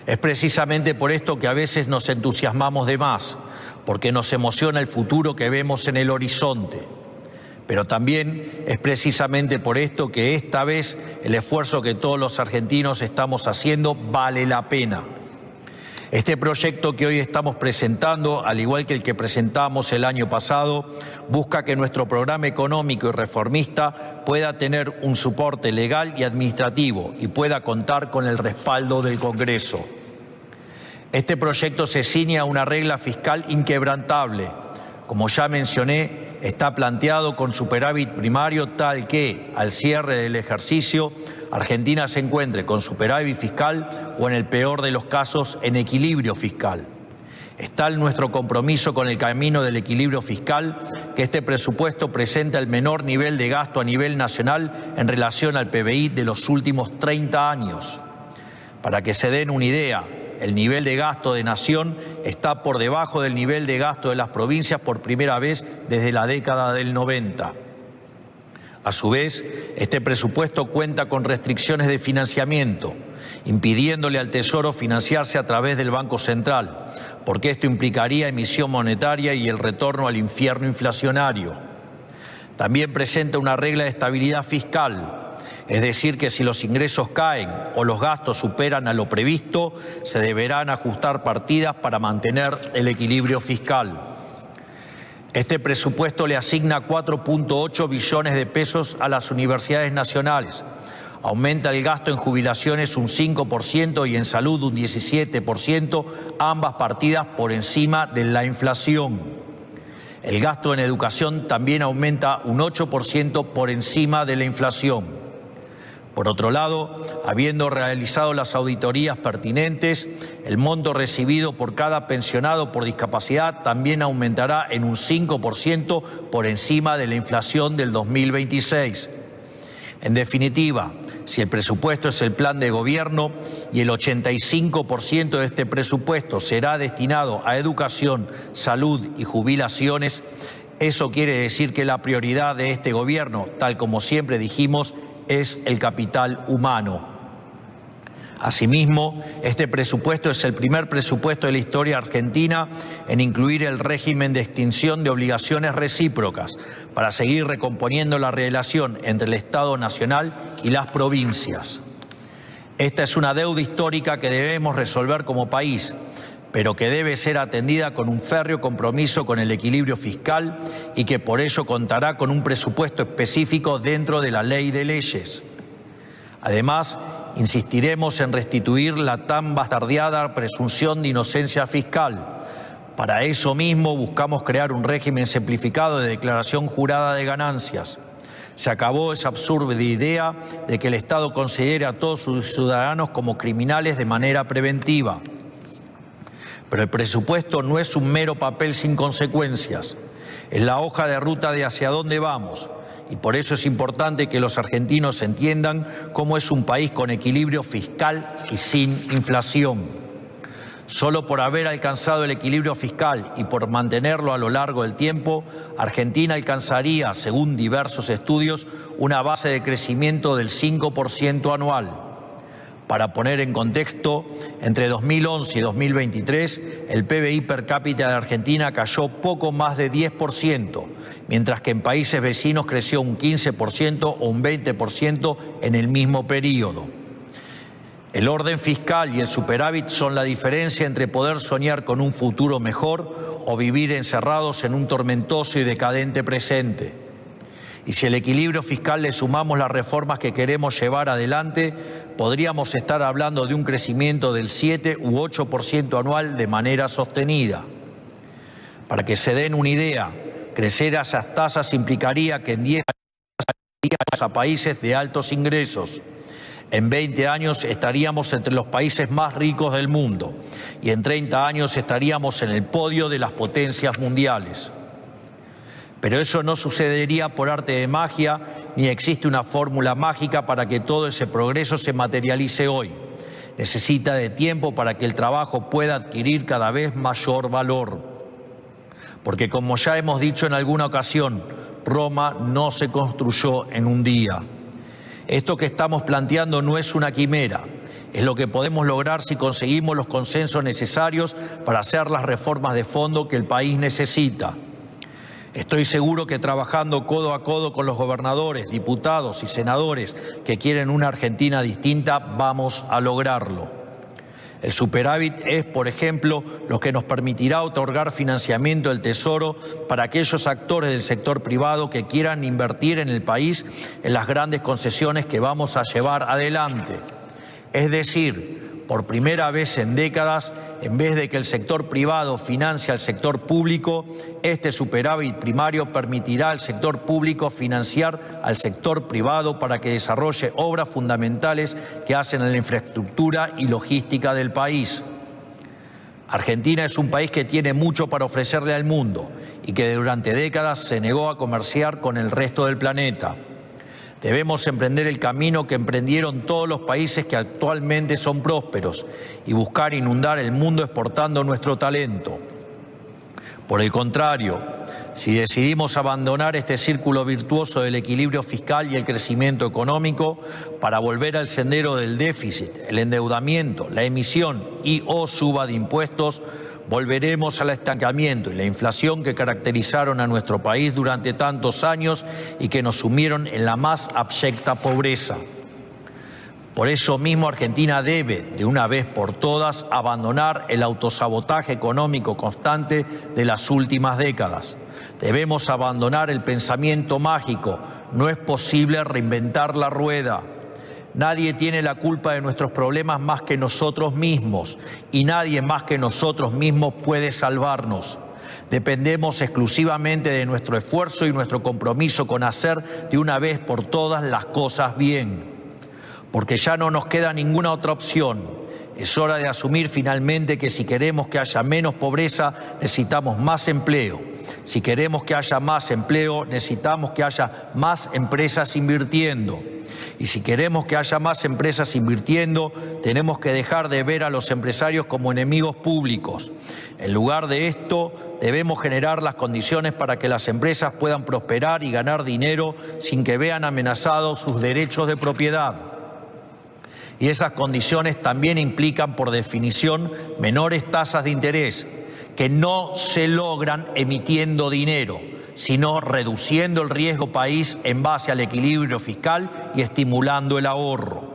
Es precisamente por esto que a veces nos entusiasmamos de más, porque nos emociona el futuro que vemos en el horizonte. Pero también es precisamente por esto que esta vez el esfuerzo que todos los argentinos estamos haciendo vale la pena. Este proyecto que hoy estamos presentando, al igual que el que presentamos el año pasado, busca que nuestro programa económico y reformista pueda tener un soporte legal y administrativo y pueda contar con el respaldo del Congreso. Este proyecto se ciña a una regla fiscal inquebrantable. Como ya mencioné, está planteado con superávit primario tal que, al cierre del ejercicio, Argentina se encuentre con superávit fiscal o, en el peor de los casos, en equilibrio fiscal. Es tal nuestro compromiso con el camino del equilibrio fiscal que este presupuesto presenta el menor nivel de gasto a nivel nacional en relación al PBI de los últimos 30 años. Para que se den una idea, el nivel de gasto de nación está por debajo del nivel de gasto de las provincias por primera vez desde la década del 90. A su vez, este presupuesto cuenta con restricciones de financiamiento, impidiéndole al Tesoro financiarse a través del Banco Central, porque esto implicaría emisión monetaria y el retorno al infierno inflacionario. También presenta una regla de estabilidad fiscal, es decir, que si los ingresos caen o los gastos superan a lo previsto, se deberán ajustar partidas para mantener el equilibrio fiscal. Este presupuesto le asigna 4.8 billones de pesos a las universidades nacionales. Aumenta el gasto en jubilaciones un 5% y en salud un 17%, ambas partidas por encima de la inflación. El gasto en educación también aumenta un 8% por encima de la inflación. Por otro lado, habiendo realizado las auditorías pertinentes, el monto recibido por cada pensionado por discapacidad también aumentará en un 5% por encima de la inflación del 2026. En definitiva, si el presupuesto es el plan de gobierno y el 85% de este presupuesto será destinado a educación, salud y jubilaciones, eso quiere decir que la prioridad de este gobierno, tal como siempre dijimos, es el capital humano. Asimismo, este presupuesto es el primer presupuesto de la historia argentina en incluir el régimen de extinción de obligaciones recíprocas para seguir recomponiendo la relación entre el Estado Nacional y las provincias. Esta es una deuda histórica que debemos resolver como país, pero que debe ser atendida con un férreo compromiso con el equilibrio fiscal y que por ello contará con un presupuesto específico dentro de la ley de leyes. Además, insistiremos en restituir la tan bastardeada presunción de inocencia fiscal. Para eso mismo buscamos crear un régimen simplificado de declaración jurada de ganancias. Se acabó esa absurda idea de que el Estado considere a todos sus ciudadanos como criminales de manera preventiva. Pero el presupuesto no es un mero papel sin consecuencias, es la hoja de ruta de hacia dónde vamos, y por eso es importante que los argentinos entiendan cómo es un país con equilibrio fiscal y sin inflación. Solo por haber alcanzado el equilibrio fiscal y por mantenerlo a lo largo del tiempo, Argentina alcanzaría, según diversos estudios, una base de crecimiento del 5% anual. Para poner en contexto, entre 2011 y 2023, el PBI per cápita de Argentina cayó poco más de 10%, mientras que en países vecinos creció un 15% o un 20% en el mismo periodo. El orden fiscal y el superávit son la diferencia entre poder soñar con un futuro mejor o vivir encerrados en un tormentoso y decadente presente. Y si al equilibrio fiscal le sumamos las reformas que queremos llevar adelante, podríamos estar hablando de un crecimiento del 7 u 8% anual de manera sostenida. Para que se den una idea, crecer a esas tasas implicaría que en 10 años estaríamos a países de altos ingresos. En 20 años estaríamos entre los países más ricos del mundo y en 30 años estaríamos en el podio de las potencias mundiales. Pero eso no sucedería por arte de magia, ni existe una fórmula mágica para que todo ese progreso se materialice hoy. Necesita de tiempo para que el trabajo pueda adquirir cada vez mayor valor. Porque como ya hemos dicho en alguna ocasión, Roma no se construyó en un día. Esto que estamos planteando no es una quimera, es lo que podemos lograr si conseguimos los consensos necesarios para hacer las reformas de fondo que el país necesita. Estoy seguro que trabajando codo a codo con los gobernadores, diputados y senadores que quieren una Argentina distinta, vamos a lograrlo. El superávit es, por ejemplo, lo que nos permitirá otorgar financiamiento del Tesoro para aquellos actores del sector privado que quieran invertir en el país en las grandes concesiones que vamos a llevar adelante. Es decir, por primera vez en décadas, en vez de que el sector privado financie al sector público, este superávit primario permitirá al sector público financiar al sector privado para que desarrolle obras fundamentales que hacen a la infraestructura y logística del país. Argentina es un país que tiene mucho para ofrecerle al mundo y que durante décadas se negó a comerciar con el resto del planeta. Debemos emprender el camino que emprendieron todos los países que actualmente son prósperos y buscar inundar el mundo exportando nuestro talento. Por el contrario, si decidimos abandonar este círculo virtuoso del equilibrio fiscal y el crecimiento económico para volver al sendero del déficit, el endeudamiento, la emisión y o suba de impuestos, volveremos al estancamiento y la inflación que caracterizaron a nuestro país durante tantos años y que nos sumieron en la más abyecta pobreza. Por eso mismo Argentina debe, de una vez por todas, abandonar el autosabotaje económico constante de las últimas décadas. Debemos abandonar el pensamiento mágico. No es posible reinventar la rueda. Nadie tiene la culpa de nuestros problemas más que nosotros mismos y nadie más que nosotros mismos puede salvarnos. Dependemos exclusivamente de nuestro esfuerzo y nuestro compromiso con hacer de una vez por todas las cosas bien. Porque ya no nos queda ninguna otra opción. Es hora de asumir finalmente que si queremos que haya menos pobreza, necesitamos más empleo. Si queremos que haya más empleo, necesitamos que haya más empresas invirtiendo. Y si queremos que haya más empresas invirtiendo, tenemos que dejar de ver a los empresarios como enemigos públicos. En lugar de esto, debemos generar las condiciones para que las empresas puedan prosperar y ganar dinero sin que vean amenazados sus derechos de propiedad. Y esas condiciones también implican, por definición, menores tasas de interés, que no se logran emitiendo dinero, sino reduciendo el riesgo país en base al equilibrio fiscal y estimulando el ahorro.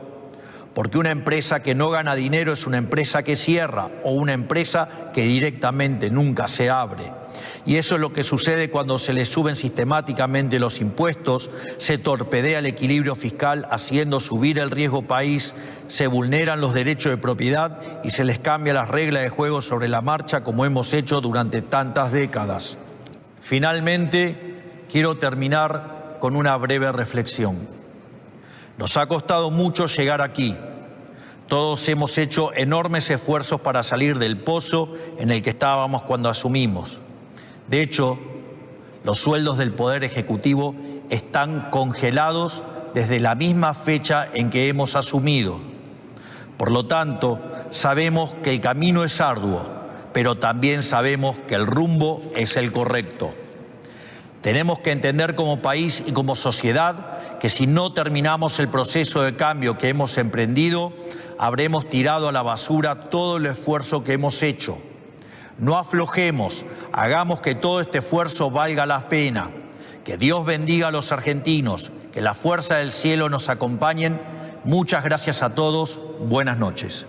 Porque una empresa que no gana dinero es una empresa que cierra o una empresa que directamente nunca se abre. Y eso es lo que sucede cuando se le suben sistemáticamente los impuestos, se torpedea el equilibrio fiscal haciendo subir el riesgo país, se vulneran los derechos de propiedad y se les cambia las reglas de juego sobre la marcha como hemos hecho durante tantas décadas. Finalmente, quiero terminar con una breve reflexión. Nos ha costado mucho llegar aquí. Todos hemos hecho enormes esfuerzos para salir del pozo en el que estábamos cuando asumimos. De hecho, los sueldos del Poder Ejecutivo están congelados desde la misma fecha en que hemos asumido. Por lo tanto, sabemos que el camino es arduo, pero también sabemos que el rumbo es el correcto. Tenemos que entender como país y como sociedad que si no terminamos el proceso de cambio que hemos emprendido, habremos tirado a la basura todo el esfuerzo que hemos hecho. No aflojemos, hagamos que todo este esfuerzo valga la pena. Que Dios bendiga a los argentinos, que la fuerza del cielo nos acompañen. Muchas gracias a todos, buenas noches.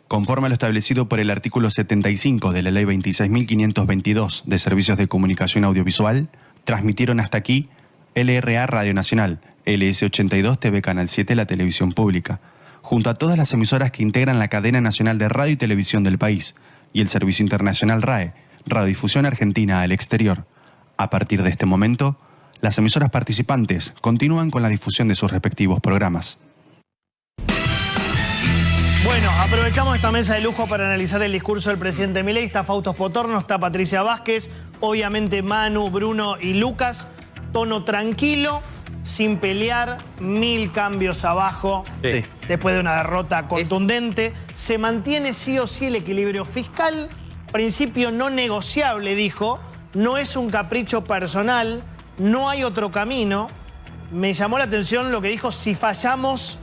Conforme a lo establecido por el artículo 75 de la Ley 26.522 de Servicios de Comunicación Audiovisual, transmitieron hasta aquí LRA Radio Nacional, LS82 TV Canal 7, la televisión pública, junto a todas las emisoras que integran la cadena nacional de radio y televisión del país, y el servicio internacional RAE, Radiodifusión Argentina al Exterior. A partir de este momento, las emisoras participantes continúan con la difusión de sus respectivos programas. Bueno, aprovechamos esta mesa de lujo para analizar el discurso del presidente Milei. Está Fausto Spotorno, está Patricia Vázquez, obviamente Manu, Bruno y Lucas. Tono tranquilo, sin pelear, 1000 cambios abajo. Sí. Después de una derrota contundente. Se mantiene sí o sí el equilibrio fiscal. Principio no negociable, dijo. No es un capricho personal. No hay otro camino. Me llamó la atención lo que dijo: si fallamos,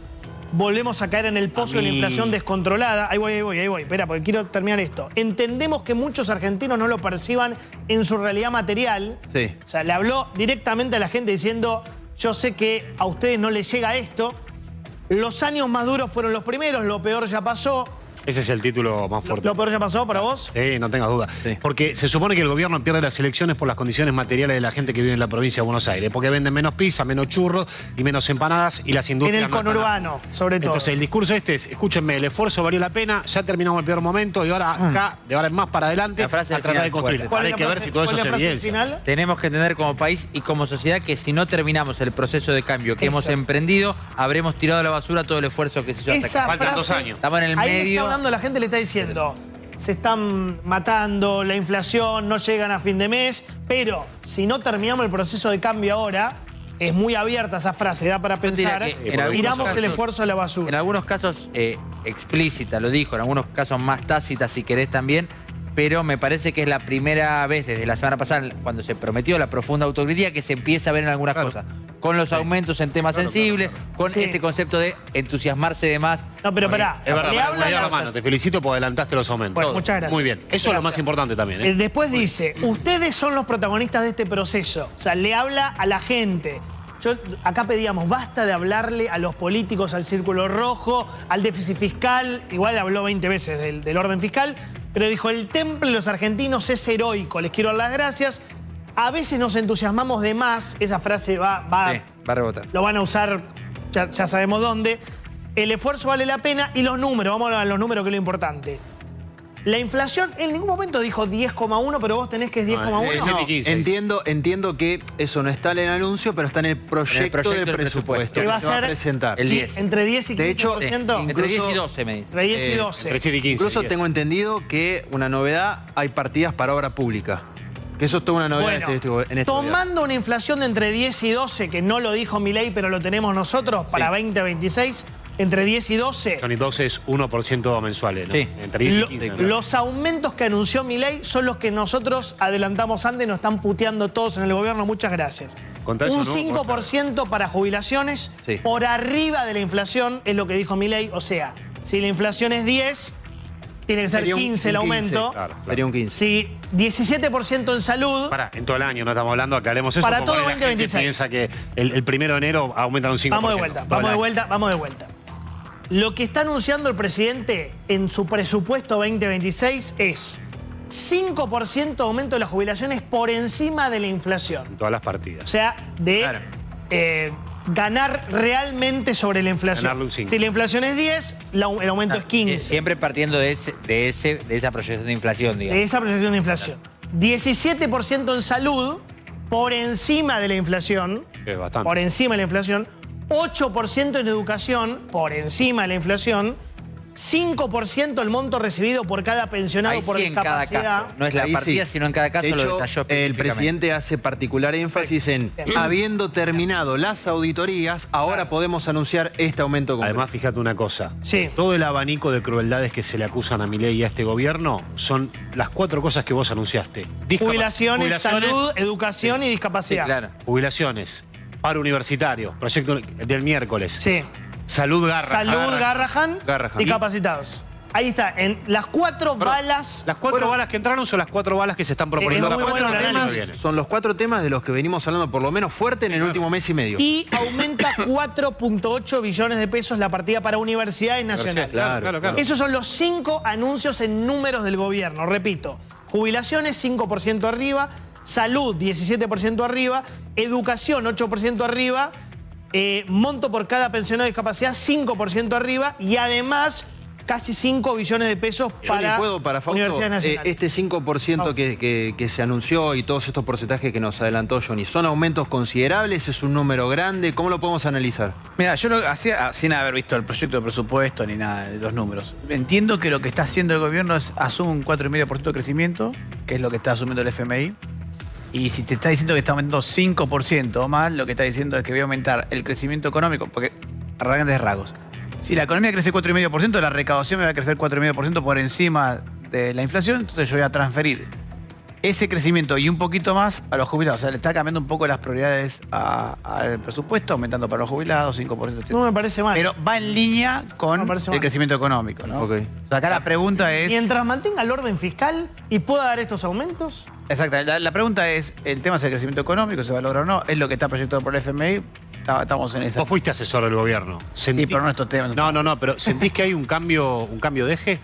volvemos a caer en el pozo de la inflación descontrolada. Ahí voy. Espera, porque quiero terminar esto. Entendemos que muchos argentinos no lo perciban en su realidad material. Sí. O sea, le habló directamente a la gente diciendo: yo sé que a ustedes no les llega esto. Los años más duros fueron los primeros, lo peor ya pasó. Ese es el título más fuerte. ¿Lo peor ya pasó para vos? Sí, no tengas duda. Sí. Porque se supone que el gobierno pierde las elecciones por las condiciones materiales de la gente que vive en la provincia de Buenos Aires. Porque venden menos pizza, menos churros y menos empanadas, y las industrias... En el conurbano, sobre todo. Entonces el discurso este es: escúchenme, el esfuerzo valió la pena, ya terminamos el peor momento, de ahora acá, de ahora en más para adelante, La frase a del tratar final de construir. fuerte. ¿Cuál Hay es que la ver frase- si todo eso cuál es se la frase evidencia. final? Tenemos que entender como país y como sociedad que si no terminamos el proceso de cambio que Eso. hemos emprendido, habremos tirado a la basura todo el esfuerzo que se hizo hasta Esa acá. Faltan 2 frase, años. Estamos en el ahí le medio. está hablando la gente, le está diciendo: se están matando, la inflación, no llegan a fin de mes, pero si no terminamos el proceso de cambio ahora, es muy abierta esa frase, da para diría pensar, que en algunos tiramos el casos- esfuerzo a la En basura. algunos casos explícita, lo dijo, en algunos casos más tácita, si querés también, pero me parece que es la primera vez desde la semana pasada, cuando se prometió la profunda autocrítica, que se empieza a ver en algunas cosas. Con los aumentos en temas sensibles, con Sí. este concepto de entusiasmarse de más. No, pero pará, Es verdad, le me habla dio la la... mano. Te felicito porque adelantaste los aumentos. Bueno, muchas gracias. Muy bien. Eso es lo Gracias. más importante también. ¿eh? Después dice: ustedes son los protagonistas de este proceso. O sea, le habla a la gente. Acá pedíamos, basta de hablarle a los políticos, al círculo rojo, al déficit fiscal. Igual habló 20 veces del orden fiscal, pero dijo: el temple de los argentinos es heroico, les quiero dar las gracias. A veces nos entusiasmamos de más, esa frase va Va a rebotar. lo van a usar, ya sabemos dónde. El esfuerzo vale la pena y los números, vamos a hablar de los números, que es lo importante. La inflación, en ningún momento dijo 10,1, pero vos tenés que es 10,1. No, entiendo que eso no está en el anuncio, pero está en el proyecto de del presupuesto Que va a se va a ser presentar. el 10. Entre 10 y 15%. De hecho, Entre 10 y 12 me dice. Entre 10 y 12. Entre 7 y 15. Incluso 10. tengo entendido que una novedad, hay partidas para obra pública. Que eso es toda una novedad Bueno, en este gobierno. tomando una inflación de entre 10 y 12, que no lo dijo Milei, pero lo tenemos nosotros para 2026, entre 10 y 12. Johnny, 12 es 1% mensuales, ¿no? Sí. Entre 10 y 15. ¿no? Los aumentos que anunció Milei son los que nosotros adelantamos antes, nos están puteando todos en el gobierno, muchas gracias. Contra eso Un no, 5% para jubilaciones, Sí. por arriba de la inflación, es lo que dijo Milei. O sea, si la inflación es 10, tiene que ser Sería un 15 el 15, aumento. Claro. Sería un 15. Si 17% en salud, Pará, en todo el año no estamos hablando, aclaremos eso. Para porque todo la gente 2026. piensa que el 1 de enero aumentan un 5%. vamos de vuelta, todo el año. vamos de vuelta. Lo que está anunciando el presidente en su presupuesto 2026 es 5% de aumento de las jubilaciones por encima de la inflación. En todas las O partidas. sea, de Claro. ganar realmente sobre la inflación. Ganarle un 5. Si la inflación es 10, el aumento es 15. Siempre partiendo de esa proyección de inflación, digamos. De esa proyección de inflación. 17% en salud, por encima de la inflación. Es bastante. Por encima de la inflación. 8% en educación, por encima de la inflación. 5% el monto recibido por cada pensionado Hay por 100 en cada discapacidad. caso. No es la Ahí partida, sí. sino en cada caso De lo hecho, detalló el específicamente. presidente hace particular énfasis en, habiendo terminado las auditorías, ahora podemos anunciar este aumento concreto. Además, fíjate una cosa. Sí. Todo el abanico de crueldades que se le acusan a Milei y a este gobierno son las 4 cosas que vos anunciaste. Jubilaciones, salud, educación y discapacidad. Sí, claro. Jubilaciones, Paro universitario, proyecto del miércoles. Sí. Salud Garrahan. Salud Garrahan, Garrahan. discapacitados. Ahí está, en las 4 balas. Las 4 balas que entraron son las 4 balas que se están proponiendo. Es muy bueno el análisis. Son los 4 temas de los que venimos hablando por lo menos fuerte en el último mes y medio. Y aumenta 4.8 billones de pesos la partida para universidades nacionales. Claro. Esos son los 5 anuncios en números del gobierno. Repito, jubilaciones 5% arriba, salud 17% arriba, educación 8% arriba, monto por cada pensionado de discapacidad 5% arriba y además casi 5 billones de pesos para Fausto, universidades nacionales. Este 5% que se anunció y todos estos porcentajes que nos adelantó Johnny, ¿son aumentos considerables? ¿Es un número grande? ¿Cómo lo podemos analizar? Mira, yo lo hacía sin haber visto el proyecto de presupuesto ni nada de los números. Entiendo que lo que está haciendo el gobierno es asume un 4,5% de crecimiento, que es lo que está asumiendo el FMI. Y si te está diciendo que está aumentando 5% o más, lo que está diciendo es que voy a aumentar el crecimiento económico, porque a grandes rasgos. Si la economía crece 4,5%, la recaudación me va a crecer 4,5% por encima de la inflación, entonces yo voy a transferir ese crecimiento y un poquito más a los jubilados. O sea, le está cambiando un poco las prioridades al presupuesto, aumentando para los jubilados 5%. Etc. No me parece mal. Pero va en línea con el crecimiento económico, ¿no? Okay. O sea, acá la pregunta es... Mientras mantenga el orden fiscal y pueda dar estos aumentos... Exacto. La pregunta es, el tema es el crecimiento económico, ¿se va a lograr o no? Es lo que está proyectado por el FMI. Estamos en esa. Vos fuiste asesor del gobierno. Sí, pero no estos temas. No, pero ¿sentís que hay un cambio de eje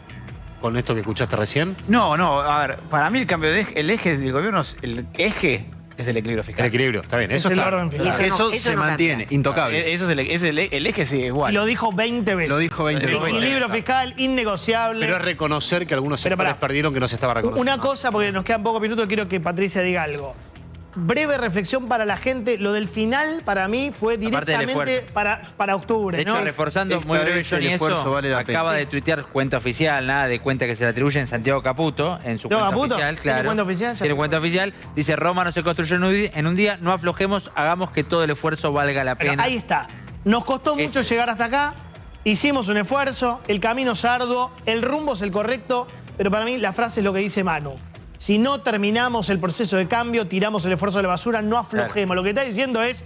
con esto que escuchaste recién? No, a ver, para mí el cambio de eje, el eje del gobierno, el eje es el equilibrio fiscal. El equilibrio, está bien. Eso es el está. orden fiscal. Eso se mantiene, intocable. Eso es el eje, sí, igual. Y lo dijo 20 veces. Lo dijo 20 El veces. equilibrio fiscal, innegociable. Pero es reconocer que algunos sectores perdieron que no se estaba reconociendo. Una cosa, porque nos quedan pocos minutos, quiero que Patricia diga algo. Breve reflexión para la gente. Lo del final, para mí, fue directamente para octubre. De hecho, ¿no? reforzando muy breve, Johnny, eso, acaba de tuitear cuenta oficial, nada de cuenta que se le atribuye en Santiago Caputo, en su cuenta oficial, claro. ¿Tiene cuenta oficial? Tiene cuenta oficial. Dice, Roma no se construyó en un día, no aflojemos, hagamos que todo el esfuerzo valga la pena. Ahí está. Nos costó mucho llegar hasta acá, hicimos un esfuerzo, el camino es arduo, el rumbo es el correcto, pero para mí la frase es lo que dice Manu. Si no terminamos el proceso de cambio, tiramos el esfuerzo a la basura, no aflojemos. Claro. Lo que está diciendo es,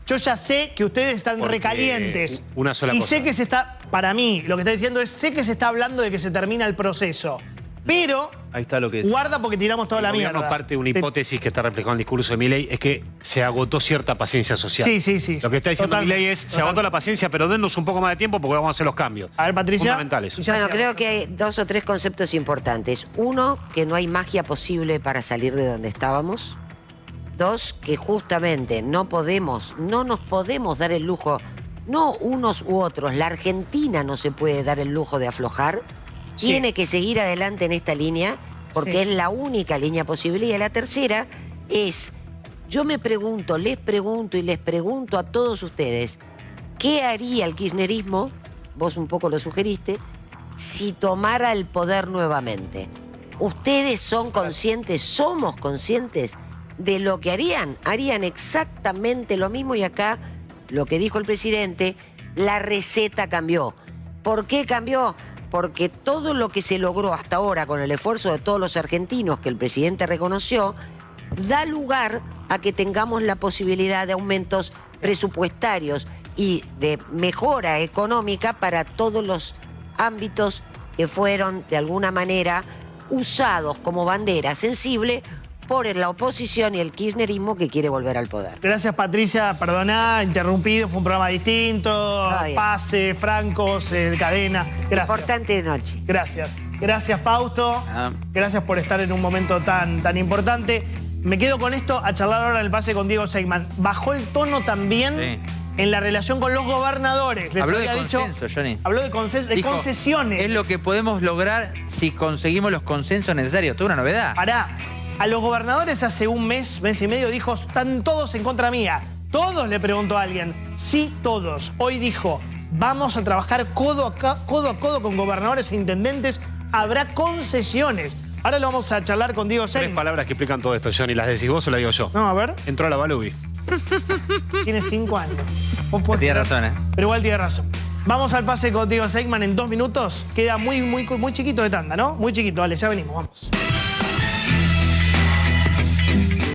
yo ya sé que ustedes están recalientes. Una sola y cosa. sé que se está, para mí, lo que está diciendo es, sé que se está hablando de que se termina el proceso. Pero, ahí está lo que es. Guarda porque tiramos toda la mierda. El gobierno parte de una hipótesis que está reflejada en el discurso de Milei, es que se agotó cierta paciencia social. Sí. Lo que está diciendo Milei es, se agotó la paciencia, pero dennos un poco más de tiempo porque vamos a hacer los cambios. A ver, Patricia. Fundamentales. Bueno, creo que hay 2 o 3 conceptos importantes. 1, que no hay magia posible para salir de donde estábamos. 2, que justamente no nos podemos dar el lujo, no unos u otros, la Argentina no se puede dar el lujo de aflojar. Tiene que seguir adelante en esta línea, porque es la única línea posible. Y la tercera es, yo me pregunto, les pregunto a todos ustedes, ¿qué haría el kirchnerismo, vos un poco lo sugeriste, si tomara el poder nuevamente? ¿Ustedes son conscientes, somos conscientes de lo que harían? Harían exactamente lo mismo y acá, lo que dijo el presidente, la receta cambió. ¿Por qué cambió? Porque todo lo que se logró hasta ahora con el esfuerzo de todos los argentinos que el presidente reconoció, da lugar a que tengamos la posibilidad de aumentos presupuestarios y de mejora económica para todos los ámbitos que fueron de alguna manera usados como bandera sensible por la oposición y el kirchnerismo que quiere volver al poder. Gracias, Patricia. Perdoná, interrumpido, fue un programa distinto. Pase, francos, cadena. Gracias. Importante noche. Gracias. Gracias, Fausto. Gracias por estar en un momento tan importante. Me quedo con esto a charlar ahora en el pase con Diego Seigman. Bajó el tono también en la relación con los gobernadores. Les habló de había consenso, Johnny. Habló de consenso, de Dijo, concesiones. Es lo que podemos lograr si conseguimos los consensos necesarios. Toda una novedad. Pará. A los gobernadores hace un mes y medio dijo, están todos en contra mía. ¿Todos? Le preguntó a alguien. Sí, todos. Hoy dijo, vamos a trabajar codo a codo con gobernadores e intendentes. Habrá concesiones. Ahora lo vamos a charlar con Diego Seigman. 3 palabras que explican todo esto, Johnny. ¿Las decís vos o las digo yo? No, a ver. Entró a la Balubi. Tiene 5 años. Tiene razón, Pero igual tiene razón. Vamos al pase con Diego Seigman en 2 minutos. Queda muy chiquito de tanda, ¿no? Muy chiquito. Dale, ya venimos, vamos.